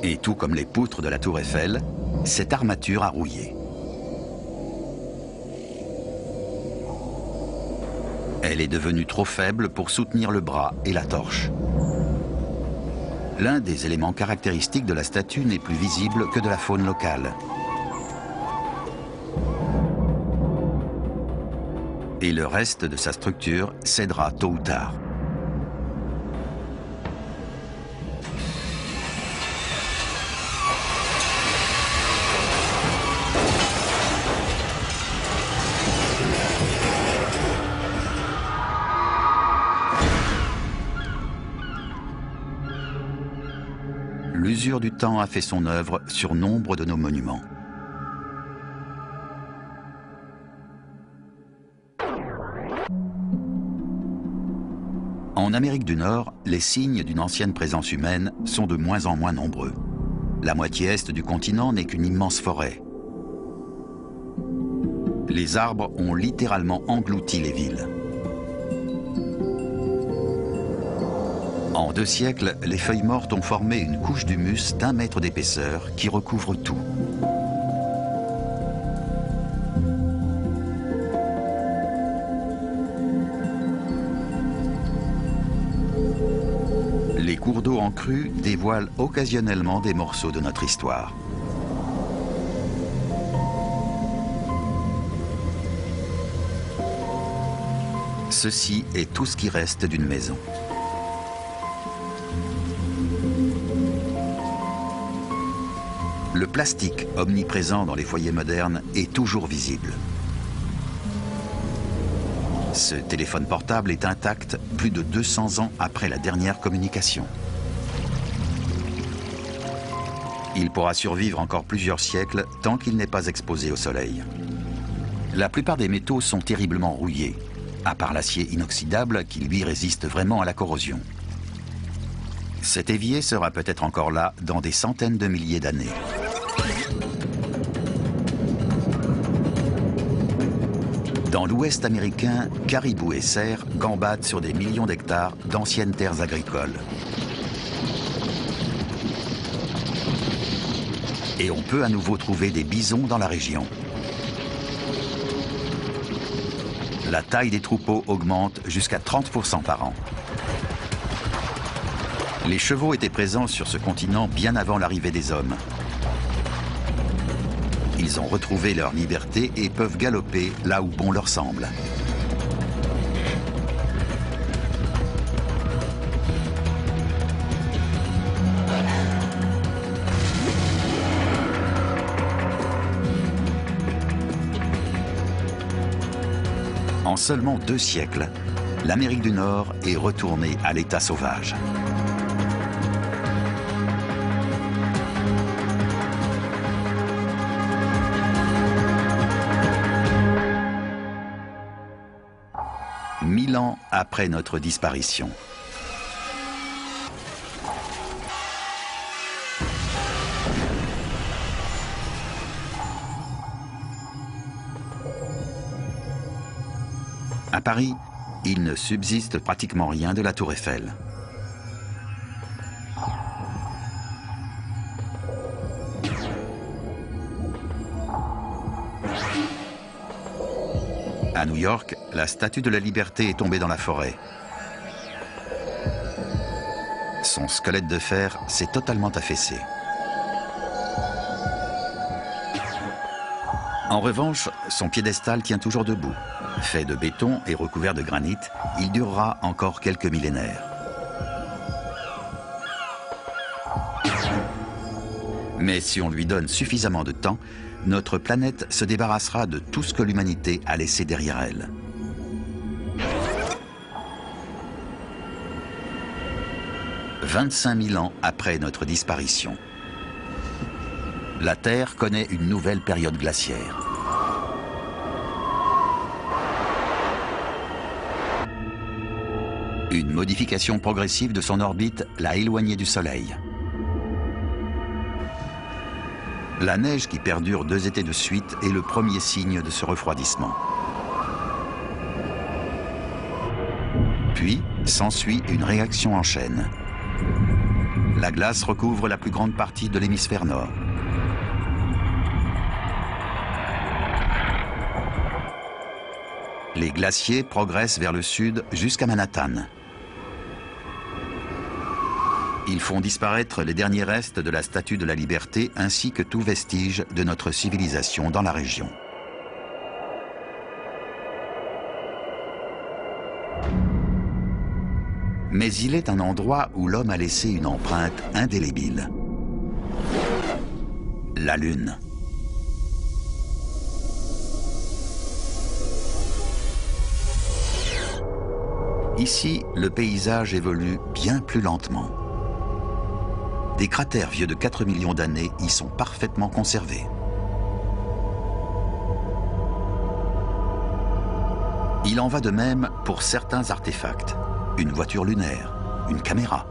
Et tout comme les poutres de la Tour Eiffel, cette armature a rouillé. Elle est devenue trop faible pour soutenir le bras et la torche. L'un des éléments caractéristiques de la statue n'est plus visible que de la faune locale. Et le reste de sa structure cédera tôt ou tard. L'usure du temps a fait son œuvre sur nombre de nos monuments. En Amérique du Nord, les signes d'une ancienne présence humaine sont de moins en moins nombreux. La moitié est du continent n'est qu'une immense forêt. Les arbres ont littéralement englouti les villes. En 2 siècles, les feuilles mortes ont formé une couche d'humus d'1 mètre d'épaisseur qui recouvre tout. Les cours d'eau en crue dévoilent occasionnellement des morceaux de notre histoire. Ceci est tout ce qui reste d'une maison. Le plastique, omniprésent dans les foyers modernes, est toujours visible. Ce téléphone portable est intact plus de 200 ans après la dernière communication. Il pourra survivre encore plusieurs siècles tant qu'il n'est pas exposé au soleil. La plupart des métaux sont terriblement rouillés, à part l'acier inoxydable qui lui résiste vraiment à la corrosion. Cet évier sera peut-être encore là dans des centaines de milliers d'années. Dans l'Ouest américain, caribous et cerfs gambadent sur des millions d'hectares d'anciennes terres agricoles. Et on peut à nouveau trouver des bisons dans la région. La taille des troupeaux augmente jusqu'à 30% par an. Les chevaux étaient présents sur ce continent bien avant l'arrivée des hommes. Ils ont retrouvé leur liberté et peuvent galoper là où bon leur semble. En seulement 2 siècles, l'Amérique du Nord est retournée à l'état sauvage. Mille ans après notre disparition. À Paris, il ne subsiste pratiquement rien de la Tour Eiffel. À New York, la Statue de la Liberté est tombée dans la forêt. Son squelette de fer s'est totalement affaissé. En revanche, son piédestal tient toujours debout. Fait de béton et recouvert de granit, il durera encore quelques millénaires. Mais si on lui donne suffisamment de temps, notre planète se débarrassera de tout ce que l'humanité a laissé derrière elle. « 25 000 ans après notre disparition, la Terre connaît une nouvelle période glaciaire. Une modification progressive de son orbite l'a éloignée du Soleil. La neige qui perdure 2 étés de suite est le premier signe de ce refroidissement. Puis s'ensuit une réaction en chaîne. La glace recouvre la plus grande partie de l'hémisphère nord. Les glaciers progressent vers le sud jusqu'à Manhattan. Ils font disparaître les derniers restes de la Statue de la Liberté ainsi que tout vestige de notre civilisation dans la région. Mais il est un endroit où l'homme a laissé une empreinte indélébile. La Lune. Ici, le paysage évolue bien plus lentement. Des cratères vieux de 4 millions d'années y sont parfaitement conservés. Il en va de même pour certains artefacts. Une voiture lunaire, une caméra.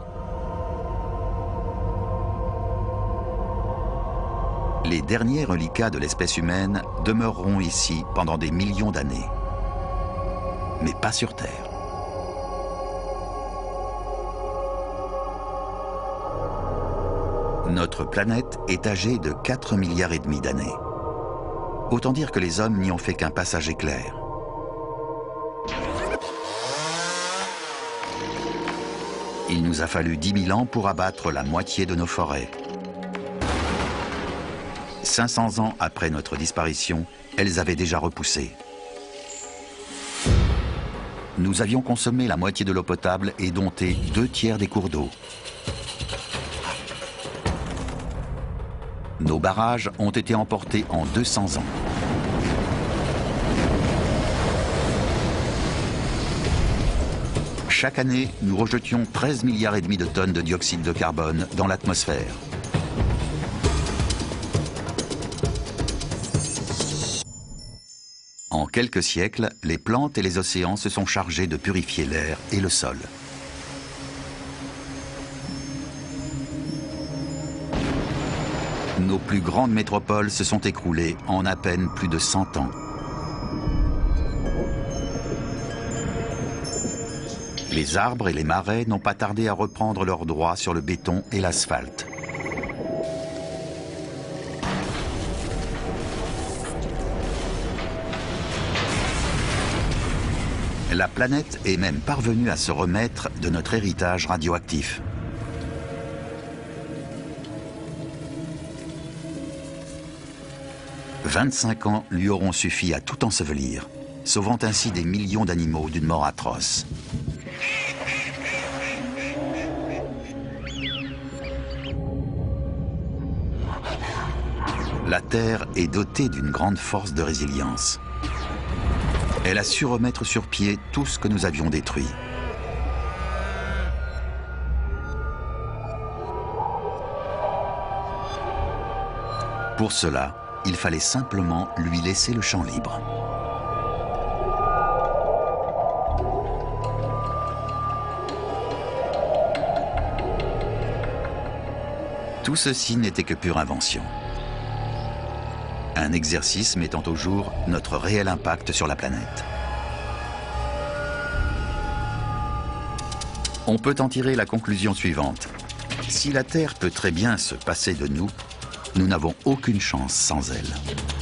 Les derniers reliquats de l'espèce humaine demeureront ici pendant des millions d'années. Mais pas sur Terre. Notre planète est âgée de 4,5 milliards d'années. Autant dire que les hommes n'y ont fait qu'un passage éclair. Il nous a fallu 10 000 ans pour abattre la moitié de nos forêts. 500 ans après notre disparition, elles avaient déjà repoussé. Nous avions consommé la moitié de l'eau potable et dompté 2/3 des cours d'eau. Nos barrages ont été emportés en 200 ans. Chaque année, nous rejetions 13,5 milliards de tonnes de dioxyde de carbone dans l'atmosphère. En quelques siècles, les plantes et les océans se sont chargés de purifier l'air et le sol. Nos plus grandes métropoles se sont écroulées en à peine plus de 100 ans. Les arbres et les marais n'ont pas tardé à reprendre leurs droits sur le béton et l'asphalte. La planète est même parvenue à se remettre de notre héritage radioactif. « 25 ans lui auront suffi à tout ensevelir, sauvant ainsi des millions d'animaux d'une mort atroce. La Terre est dotée d'une grande force de résilience. Elle a su remettre sur pied tout ce que nous avions détruit. Pour cela, il fallait simplement lui laisser le champ libre. Tout ceci n'était que pure invention. Un exercice mettant au jour notre réel impact sur la planète. On peut en tirer la conclusion suivante. Si la Terre peut très bien se passer de nous, nous n'avons aucune chance sans elle.